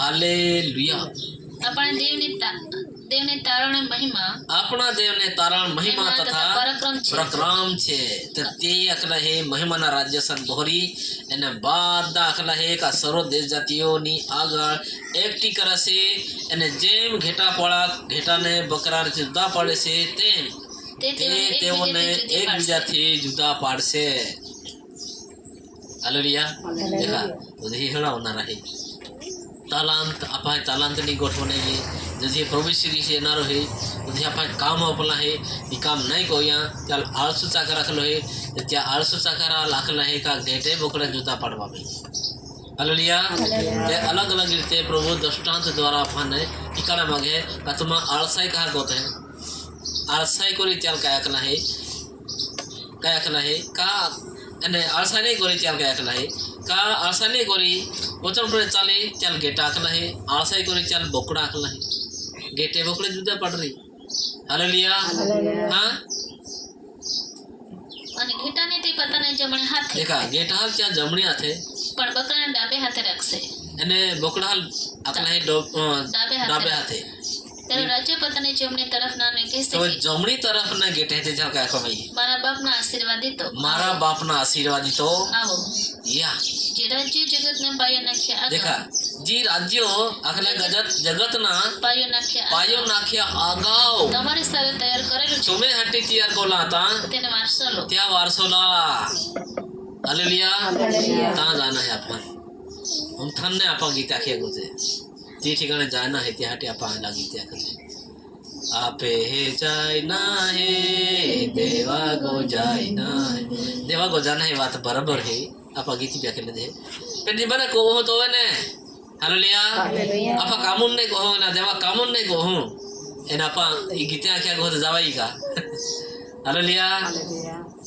हालेलुया अपने देवने तारण महिमा अपना देवने तारण महिमा तथा पराक्रम छे तो ते आखला है महिमाना राज्य सन भोरी एने बाद आखला है का सर्व देश जातियोनी આગળ એકઠી કરશે અને જેમ ઘેટા પોળા ઘેટાને બકરાને જુદા પાડે છે તેમ તેઓને એકબીજાથી જુદા પાડશે હાલેલુયા देखा उधही हड़ा होना रहे तालांत आपा तालांतनी गोठवणे जसे प्रभु श्री येणार है जसे आपण काम आपला है ती काम नाही कोया त्याला आळसू चाकर राखलो है तर त्या आळसू चाकरा लागला है का घेटे बोकडे जुता पाडवा हालेलुया ते अलग अलग रीते प्रभु दृष्टांत द्वारा आपण ठिकाणा मागे का तुम्हा आळसाई का होत है आळसाई कोरी त्याल काय आखला है का અને આળસા નહીં કોરી ચાલ काय आखला है का आळसा नहीं कोरी वचन पर चाले चाल गेटा आखला है आळसा कोरी चाल बोकडा आखला है गेटे बोकडे जुदा पड़ रही हालेलुया हां અને ઘેટાને તે પોતાના જમણે હાથે देखा गेटा हाल त्या जमणी हाथे પણ બકરાને ડાબે હાથે રાખશે અને બોકડા હાલ આખલા है ડાબે हाथे ત્યારે રાજ્ય પોતાની જમણી તરફ નાને કહેશે તો જમણી તરફ ના ગેટે તે જા काय कमाई મારા બાપના આશીર્વાદ દીધો મારા બાપના આશીર્વાદ દીધો આવો या જે રાજ્ય જગતને પાયો નાખ્યા देखा जी राज्यो आखला जगतना पायो नाख्या आगाव તમારી સાથે તૈયાર કરેલું છે तुम्हें हट्टी तैयार कोला आता તેને વારસો લો त्या वारसोला हालेलुया ता जाना है अपन हम थाने आपा गीता खे गुजे ती ठिकाणे जाना है त्या हटे आपा लागी त्या करे आपे हे जायना है देवा गो जायना है बात बराबर है आपा गीती व्याख्या दे पण बना को हो तो ने हालेलुया आपा कामून नहीं को ना देवा कामून नहीं को एना आपा ई गीते आख्या गो तो जावाई का हालेलुया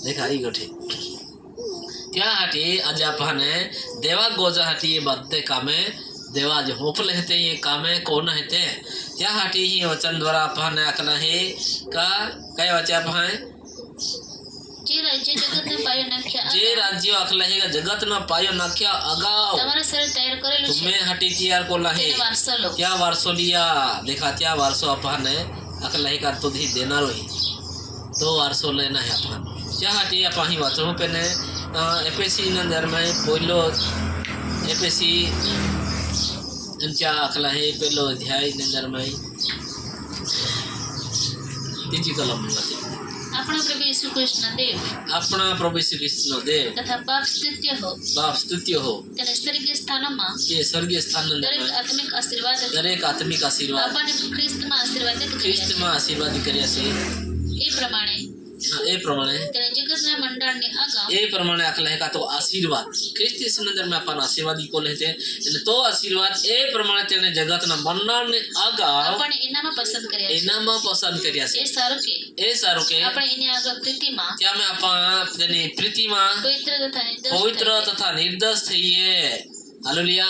देखा ई गोठे त्या हाटी आज आपने देवा गोजा हाटी बद्दे कामे देवा जो होपले हेते ये कामे कोण हेते त्या हाटी ही वचन द्वारा आपने आखना है का काय वाचे आपने જે રાજ્ય જગતને પાયો નાખ્યા जे राज्य आखला है जगत ना पायो नाख्या अगाव તમારા સાથે તૈયાર કરેલું છે तुम्हें हटी तैयार कोला है તેને વારસો લો क्या वारसो लिया देखा क्या वारसो आपने आखला है का तो धी देना रही तो वारसो लेना है अपन क्या हटी आपा ही वाचो पेने एपीसी नंदर में पहिलो एपीसी इंचा आखला है पहलो अध्याय नंदर में तीजी कलम में अपना प्रभु यीशु कृष्ण देव આપણા પ્રભુ શ્રી કૃષ્ણ દેવ तथा बाप स्तुत्य हो બાપ સ્તુત્ય હો तेने स्वर्गीय स्थानोમાં કે સ્વર્ગીય સ્થાન દરેક આત્મિક આશીર્વાદ દરેક આત્મિક આશીર્વાદ આપણને ખ્રિસ્તમાં આશીર્વાદિત કર્યા ખ્રિસ્તમાં આશીર્વાદ કર્યા છે છે એ પ્રમાણે એ પ્રમાણે તેણે જગતના મંડળની અગાઉ એ પ્રમાણે આખલા હેકા તો આશીર્વાદ ખ્રિસ્તી સુંદર में अपन आशीर्वादी को लेते हैं तो आशीर्वाद ए प्रमाणे तेने जगतना मंडळने अगाव આપણને એનામાં પસંદ કર્યા છે એનામાં પસંદ કર્યા છે એ સારું કે એ સારું કે આપણે એની આગળ પ્રીતિમાં ત્યાં આપણ તેની પ્રીતિમાં પવિત્ર તથા પવિત્ર તથા નિર્દોષ નિર્દોષ થઈએ हालेलुया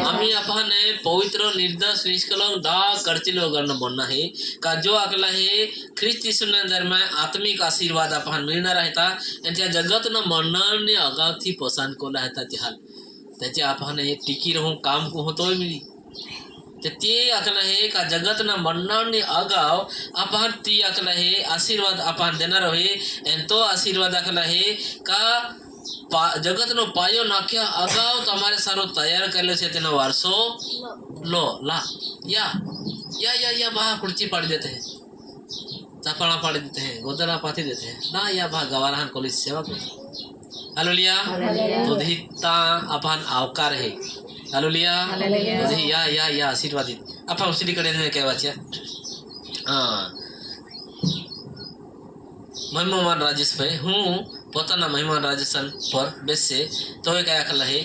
आम्ही आपण पवित्र निर्दोष निष्कलंक डाग करचिलो वगैरे म्हणणं आहे का जो आपला हे ख्रिस्ती सुन्ना दरम्यान आत्मिक आशीर्वाद आपण मिळणार आहे आणि त्या जगतनं म्हणणे अगावથી पसंद कोला आहे त्या त्याचे आपण हे टिकी राहून काम को होतोय मिळी तर ते आपला हे का जगतनं म्हणणे अगाव आपण ती आपला हे आशीर्वाद आपण देणार आहे आणि तो आशीर्वाद आपला हे का जगतनो पायो नाख्या अगाव તમારે સારો તૈયાર કરેલો છે તેનો વારસો લો ला या या या या बहा खुर्ची पाड़ देते हैं चापड़ा पाड़ देते हैं गोदरा पाती देते हैं ना या बहा गवारान कॉलेज सेवा को हालेलुया तो धिता अपन आवकार है हालेलुया तो या या या आशीर्वादित अपन उसी कडे ने कहेवाचे हां મહેમાન રાજેશભાઈ હું પોતાના મહેમાન રાજસ્થાન પર બેસે તો એ કયા કલા હે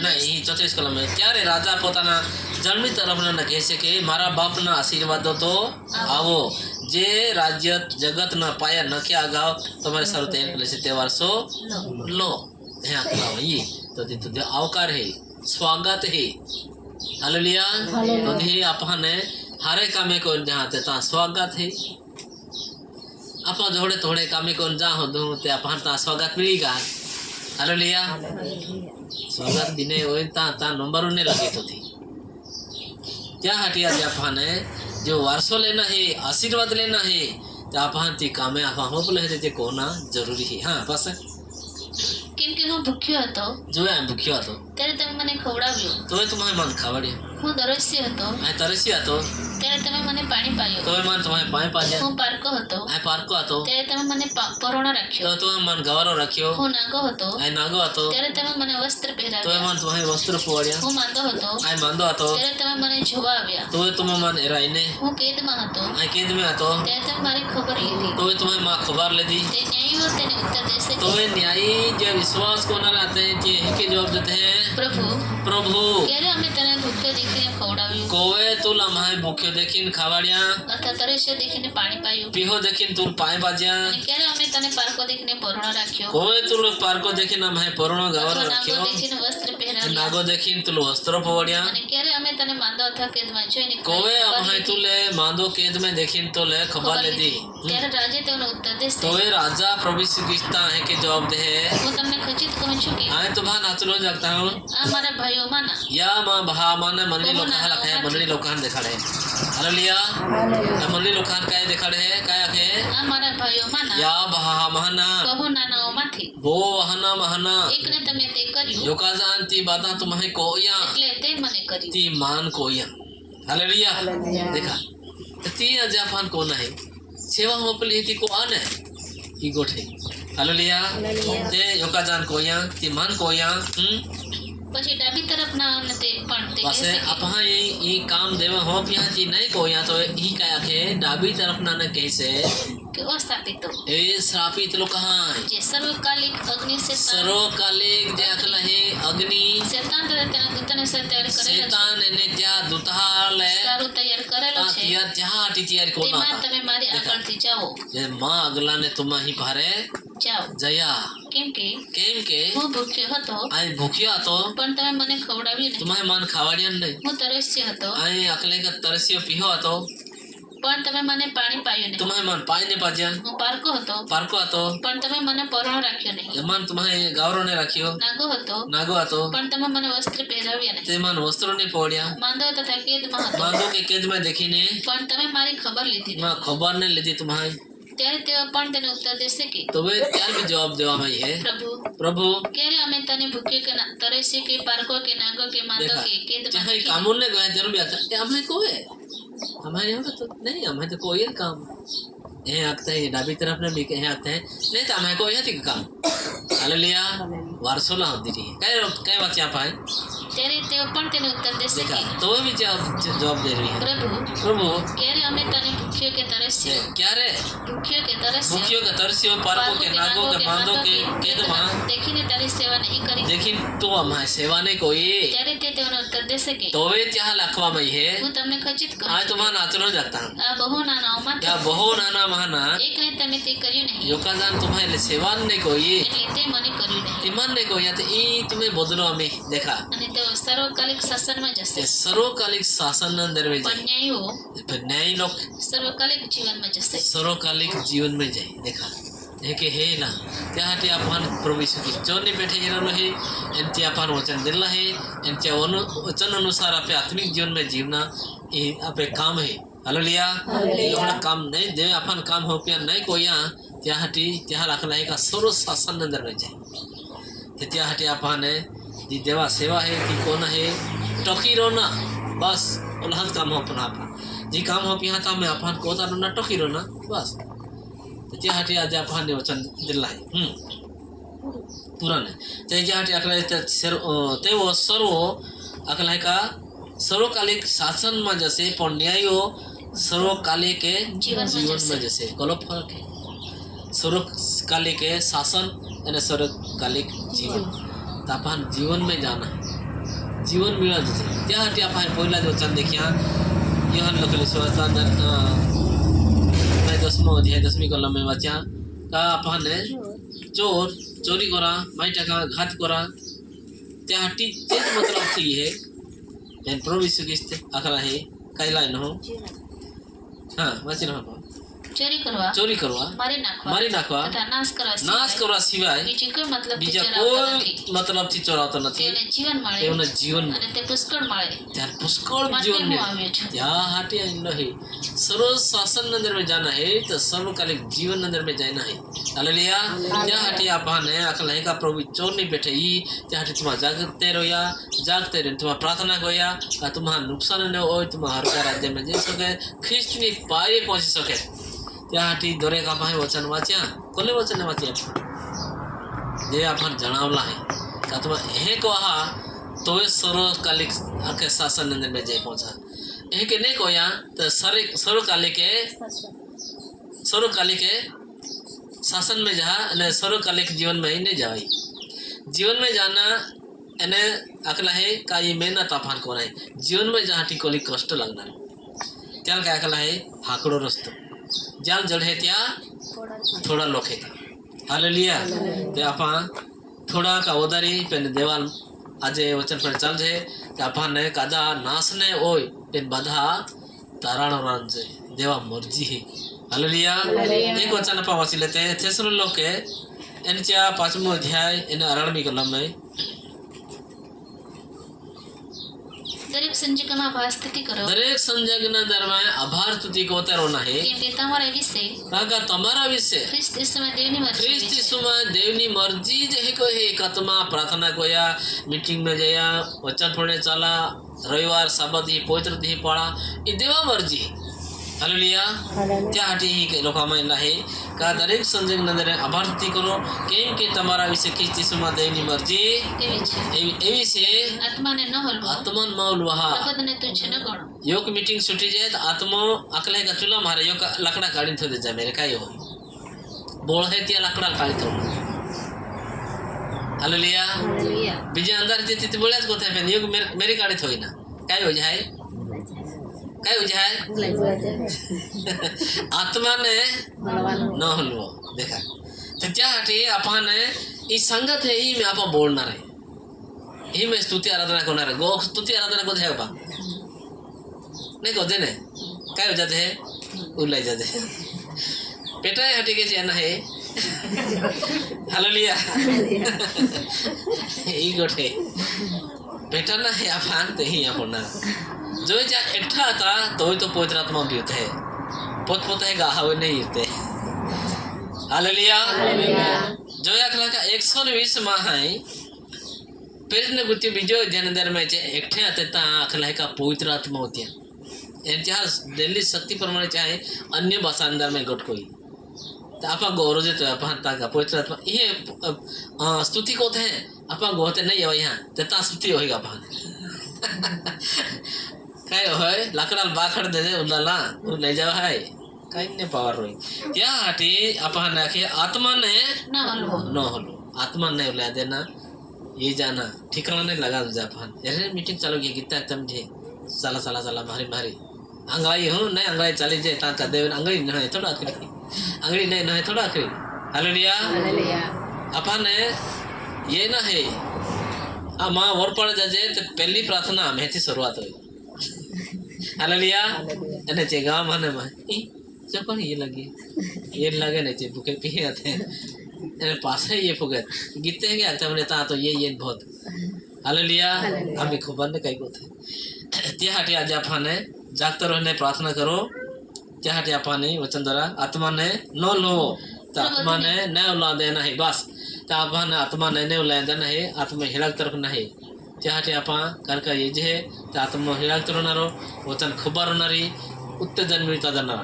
નહીં 34 કલમ ત્યારે રાજા પોતાના જન્મી તરફના કહે છે કે મારા બાપના આશીર્વાદો તો આવો જે રાજ્ય જગતના પાયા નખ્યા અગાઉ તમારે સારું તૈયાર કરે છે તે વારસો લો હે આકલા ये तो આવકાર હે સ્વાગત હે हालेलुया तो हे आपण हारे कामे को जहां ते ता स्वागत है आपण थोडे थोडे कामे कोण जा हो दो ते आपण ता स्वागत मिळेगा हालेलुया स्वागत दिने होय ता ता नंबर ने लगे तो थी त्या हटिया जे आपण जो वारसो लेना है आशीर्वाद लेना है ते आपण ती कामे आपण होपले है ते कोना जरूरी है हां बस કેમ કે હું ભૂખ્યો હતો જો એમ ભૂખ્યો હતો ત્યારે તમે મને ખવડાવ્યો તો તમારે મન ખાવડ્યો હું તરસ્યો હતો આ તરસ્યો હતો ત્યારે તમે મને પાણી પાયો તો મન તમારે પાણી પાજ્યા હું પારકો હતો આ પારકો હતો ત્યારે તમે મને પરોણો રાખ્યો તો મન ગવારો રાખ્યો હું નાગો હતો આ નાગો હતો ત્યારે તમે મને વસ્ત્ર તો પહેરાવ્યા મન તમારે વસ્ત્ર પોળ્યા હું માંદો હતો આ માંદો હતો ત્યારે તમે મને જોવા આવ્યા તો તમે મન એરાઈને હું કેદમાં હતો આ કેદ में હતો ત્યારે તમે મારી ખબર લીધી તો તમે માં ખબર લીધી તે ન્યાયીઓ તેને ઉત્તર દેશે तो ये न्यायी जो विश्वास को न रहते हैं कि के जवाब देते हैं પ્રભુ प्रभु ક્યારે અમે તને ભૂખ્યો દેખીને ખવડાવ્યું कोवे तू लम्हाए भूख्यो देखीन खावाड़िया અથવા તરસ્યો દેખીને પાણી પાયું पीहो देखीन तू पाए बाजिया અને ક્યારે અમે તને પારકો દેખીને પરોણો રાખ્યો कोवे तू पार्को देखीन लम्हाए परोणो गवारो અથવા નાગો रखियो દેખીને વસ્ત્ર પહેરાવ્યા नागो देखीन तू वस्त्र पोवड़िया અને ક્યારે અમે તને માંદો અથવા કેદમાં જોઈને कोवे ખબર अमहाए લીધી? तू ले मांदो केद में देखीन तो ले खबर ले दी ત્યારે રાજે તેનો ઉત્તર દેશે तो ये राजा प्रभु श्री कृष्ण है के जवाब दे હું તમને खचित કહું છું કે आए तुम्हारा नाचलो जागता हूँ આ મારા ભાઈઓમાંના या माँ भहा माने मनली लोकान लखा है मनली लोकान देखा रहे हालेलुया मनली लोकान काय देखा रहे काय है આ મારા ભાઈઓમાંના या भहा महना બહુ નાનાઓમાંથી वो वहना महना એકને તમે તે કર્યું जो का जानती बाता तुम्हें कोया એટલે તે મને કર્યું ती मान कोया हालेलुया देखा ती अजापान कौन है सेवा हो पली थी को आने ही गोठे हालेलुया ते जो का जान कोया ती मान कोया પછી ડાબી તરફના અને તે પણ તે बस કહેશે કે अपहा ये काम देवा हो पिया जी नहीं कोया तो ही क्या के डाबी तरफ ना ने कैसे કે અસ્થાપિતો ए श्रापित लोग कहाँ જે સર્વકાલિક અગ્નિ શેતાન सर्वकालिक जे अकल है अग्नि શેતાન તથા તેના દૂતને તૈયાર કરેલા છે शैतान ने त्या दुताल है સારું તૈયાર કરેલો છે त्या जहाँ टी तैयार को ना તેમાં તમે મારી આગળથી જાઓ ये माँ अगला ने तुम ही भारे જાઓ जया કેમ કે केम के હું ભૂખ્યો હતો आई भूखिया तो પણ તમે મને ખવડાવ્યું નહીં तुम्हें मन खावाड़िया नहीं હું તરસ્યો હતો आई अकले का तरसियो पीहो तो પણ તમે મને પાણી પાયું નહીં तुम्हें मन पाई ने पाजिया હું પારકો હતો पार्को आतो પણ તમે મને પરોણો રાખ્યો નહીં मन तुम्हें गावरो ने रखियो નાગો હતો नागो आतो પણ તમે મને વસ્ત્ર પહેરાવ્યા નહીં ते मन वस्त्रों ने पोड़िया માંદો તથા કેદમાં હતો मांदो के केद में देखी ने પણ તમે મારી ખબર લીધી નહીં. माँ खबर ने लीधी तुम्हारी ત્યારે તેઓ પણ તેને ઉત્તર દેશે કે तो वे त्यार भी जवाब देवा में है પ્રભુ प्रभु ક્યારે અમે તને ભૂખ્યો કે તરસ્યો કે પારકો કે નાગો કે માંદો देखा કે કેદમાં चाहे દેખી कामून ने गए जरूर भी आता है हमें को है हमारे यहाँ तो नहीं हमें तो कोई काम यहाँ आते हैं, ये डाबी तरफ ने भी यहाँ आते हैं नहीं तो हमें को यहाँ तक काम हालेलुया वारसोला होती रही कई बात यहाँ पाए ત્યારે તેઓ પણ તેને ઉત્તર દેશે देखा કે तो भी जवाब दे रही है પ્રભુ प्रभु ક્યારે અમે તને ભૂખ્યો કે તરસ્યો क्या रे ભૂખ્યો કે તરસ્યો मुखियों के तरसियों पारकों के नागों के बांधों के तो वहाँ દેખીને તારી સેવા નહીં કરી लेकिन तो हमारे सेवा नहीं कोई ત્યારે તે તેઓને ઉત્તર દેશે કે तो वे ત્યાં લખવા માં है હું તમને ખચિત કરું आज तुम्हारा आचरण जाता हूँ આ બહુ નાનાઓમાં क्या बहु नाना महाना એક ને તમે તે કર્યું નહીં योगदान तुम्हारे सेवा नहीं कोई એટલે તે મને કર્યું નહીં ईमान नहीं कोई तो ये तुम्हें बदलो हमें देखा અને તેઓ સર્વકાલિક શાસનમાં જશે ये सर्वकालिक शासन अंदर में जाए પણ ન્યાયીઓ फिर न्यायी लोग સર્વકાલિક જીવનમાં જશે सर्वकालिक जीवन में जाए देखा है कि हे ना त्या हाटी आपण प्रभु यीशु की चोनी बैठे गेलो है एंती आपण वचन दिला है एंती वचन अनुसार आपे आत्मिक जीवन में जीवना ये आपे काम है हालेलुया एवढा काम नहीं दे आपण काम हो पिया नहीं कोया त्या हाटी त्या लागला है का सर्व शासन अंदर में जाए ते त्या हाटी आपण जी देवा सेवा है ती कोण है टोकी रोना बस उलहत काम हो पण आपण जी काम हो पिया ता में आपण कोता रोना टोकी रोना बस त्या हाटी आज आपण वचन दिला आहे पुराण त्याच्या हाटी आपल्याला ते वो सर्व आपल्याला का सर्वकालिक शासन में जैसे पण न्यायो सर्वकालिक के जीवन में जैसे कलो फर्क है सर्वकालिक के शासन અને सर्वकालिक जीवन तो अपन जीवन में जाना है जीवन मिला जैसे त्या हाटी आपण पहिला वचन देखिया योहन लखले सुवार्ता 10 अध्याय 10મી कलम में वाचा का अपन चोर चोरी करा माई टका घात करा त्या हाटी तेच मतलब थी है एन प्रभु यीशु ख्रिस्त आखला है कायला न हो हां वाची न हो ચોરી કરવા मारी नाखवा તથા નાશ કરવા सिवाय બીજી કોઈ મતલબ बीजा कोई मतलब थी चोरावतो નથી તેને જીવન મળે તેઓને જીવન અને તે પુષ્કળ મળે त्यार पुष्कळ માટે जीवन હું मिले આવ્યો છું त्या हाटी नहीं सर्व शासन अंदर में जाना है तो सर्वकालिक जीवन अंदर में जाना है हालेलुया त्या हाटी आपण अकल है का प्रभु चोर नहीं बैठे ही त्या हाटी तुम जागते रहे तुम प्रार्थना गोया का तुम्हारा नुकसान न हो तुम्हारा हर का राज्य में जे सके ख्रिस्त की पाए पहुंच सके त्या हाटी दोरे का भाई वचन वाच्या कोले वचन वाच्या जे आपण जणावला आहे का तुम हे कहा तो सर्वकालिक आके शासन अंदर में जाए पहुंचा एक नहीं कोया तो सर्वकालिक के शासन में जा ने सर्वकालिक जीवन में ही नहीं जावाई जीवन में जाना एने अकला है का ये मेहनत अपन को है जीवन में जहाँ टिकोली कष्ट लगना त्याल काय अकला है हाकड़ो रस्तो जाल जड़े त्या थोड़ा लोक है हालेलुया ते आपा थोड़ा का उदारी पेन देवाल आज वचन पर चल जे अपन ने कादा नाश ने ओय पेन बाधा तारण रांजे देवा मर्जी है हालेलुया एक वचन पा वाची लेते हैं थेसलोनिके एनच्या 5मो अध्याय इन 18મી कलम में દરેક સંજોગોમાં આભાર સ્તુતિ કરો દરેક સંજોગના દરમિયાન આભાર સ્તુતિ કોતરો નહીં કેમ કે તમારા વિશે કાકા તમારા વિશે ખ્રિસ્ત ઈસુમાં દેવની મરજી ख्रिस्त यीशु में देवनी मर्जी जे को है कतमा प्रार्थना कोया मीटिंग में जया वचन पढ़ने चला रविवार साबत ही पवित्र ही पड़ा ये देवा मर्जी हालेलुया त्या हाटी ही लोकांना आहे का दरेक संजोग नंदर आभार स्તુતિ करो केम के તમારા વિશે ખ્રિસ્ત ઈસુમાં દેવની મરજી એવી છે એવી છે આત્માને ન હલવો આત્મન મૌલવા જગતને તુચ્છ ન ગણો योग मीटिंग सुटी जाए तो आत्मा अकले का चूल्हा मारे योग लकड़ा काढ़ी थो दे जाए मेरे का यो बोल है त्या लकड़ा काढ़ी थो हालेलुया હાલેલુયા बीजे अंदर जेती ती बोले को थे पेन योग मेरी काढ़ी थोई ना काय हो जाए आत्मा ने न हलवो देखा तो क्या हटे अपन इस संगत है ही में आप बोलना रहे ही में स्तुति आराधना को ना रहे गो स्तुति आराधना को थे बा नहीं को देने काय हो जाते हैं उल्लाई जाते हैं पेटा हटे के चैन है हालेलुया ई गोठे पेटा ना है अपन तो ही अपन ना जो जा एकठा था तो पवित्र आत्मा भी होते है पोत है गाहवे नहीं होते हालेलुया जो अकला का 120 माह है पेरने गुत्ती बीजो जनदर में जे एकठे आते ता अकला का पवित्र आत्मा होती है यांच्या दिल्ली शक्ती प्रमाणे चाहे अन्य भाषा अंदर में गोट कोई तो आपा गौरव देतो आपण ताका पवित्र आत्मा हे स्तुति को थे आपा गोते नहीं हो यहाँ तेता स्तुति होएगा आपण काय होय लाकडाला बाखड दे उलाला ले जाव हाय काही नाही पावर होई त्यासाठी आपण नाखे आत्मा ने न होलो आत्मा नहीं उला देना ये जाना ठिकाना नहीं लगा जा अपन अरे मीटिंग चालू की कितना समझे साला साला साला मारी मारी अंगाई हूँ नहीं अंगाई चली जाए ता कर दे अंगाई नहीं थोड़ा आखिरी अंगाई नहीं थोड़ा आखिरी हालेलुया अपन ये ना है माँ और पड़ जाए तो पहली प्रार्थना में थी शुरुआत हुई हालेलुया एने चे गांव माने में जो कौन ये लगे नहीं चे भूखे पिए आते एने पास है ये फुगत गीते हैं क्या तमने ता तो ये बहुत हालेलुया आम्ही खूबाने काही होते त्यासाठी आज आपण जागता रहने प्रार्थना करो त्यासाठी आपण वचन द्वारा आत्मा ने न लो तो आत्मा ने न उला देना है बस तो आपण आत्मा ने न उला देना है आत्मा हिलाक तरफ नाही त्यासाठी आपण करका ये जे तो आत्मा हिलाक तरणारो वचन खबर होणारी उत्तेजन मिळता जाणार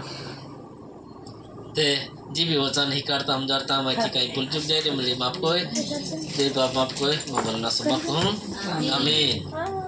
ते जी भी वचन ही करता हम जरता माहिती काही भूल चूक जाए मुझे माफ कोय दे बाप माफ कोय मैं बोलना सब कहूँ आमीन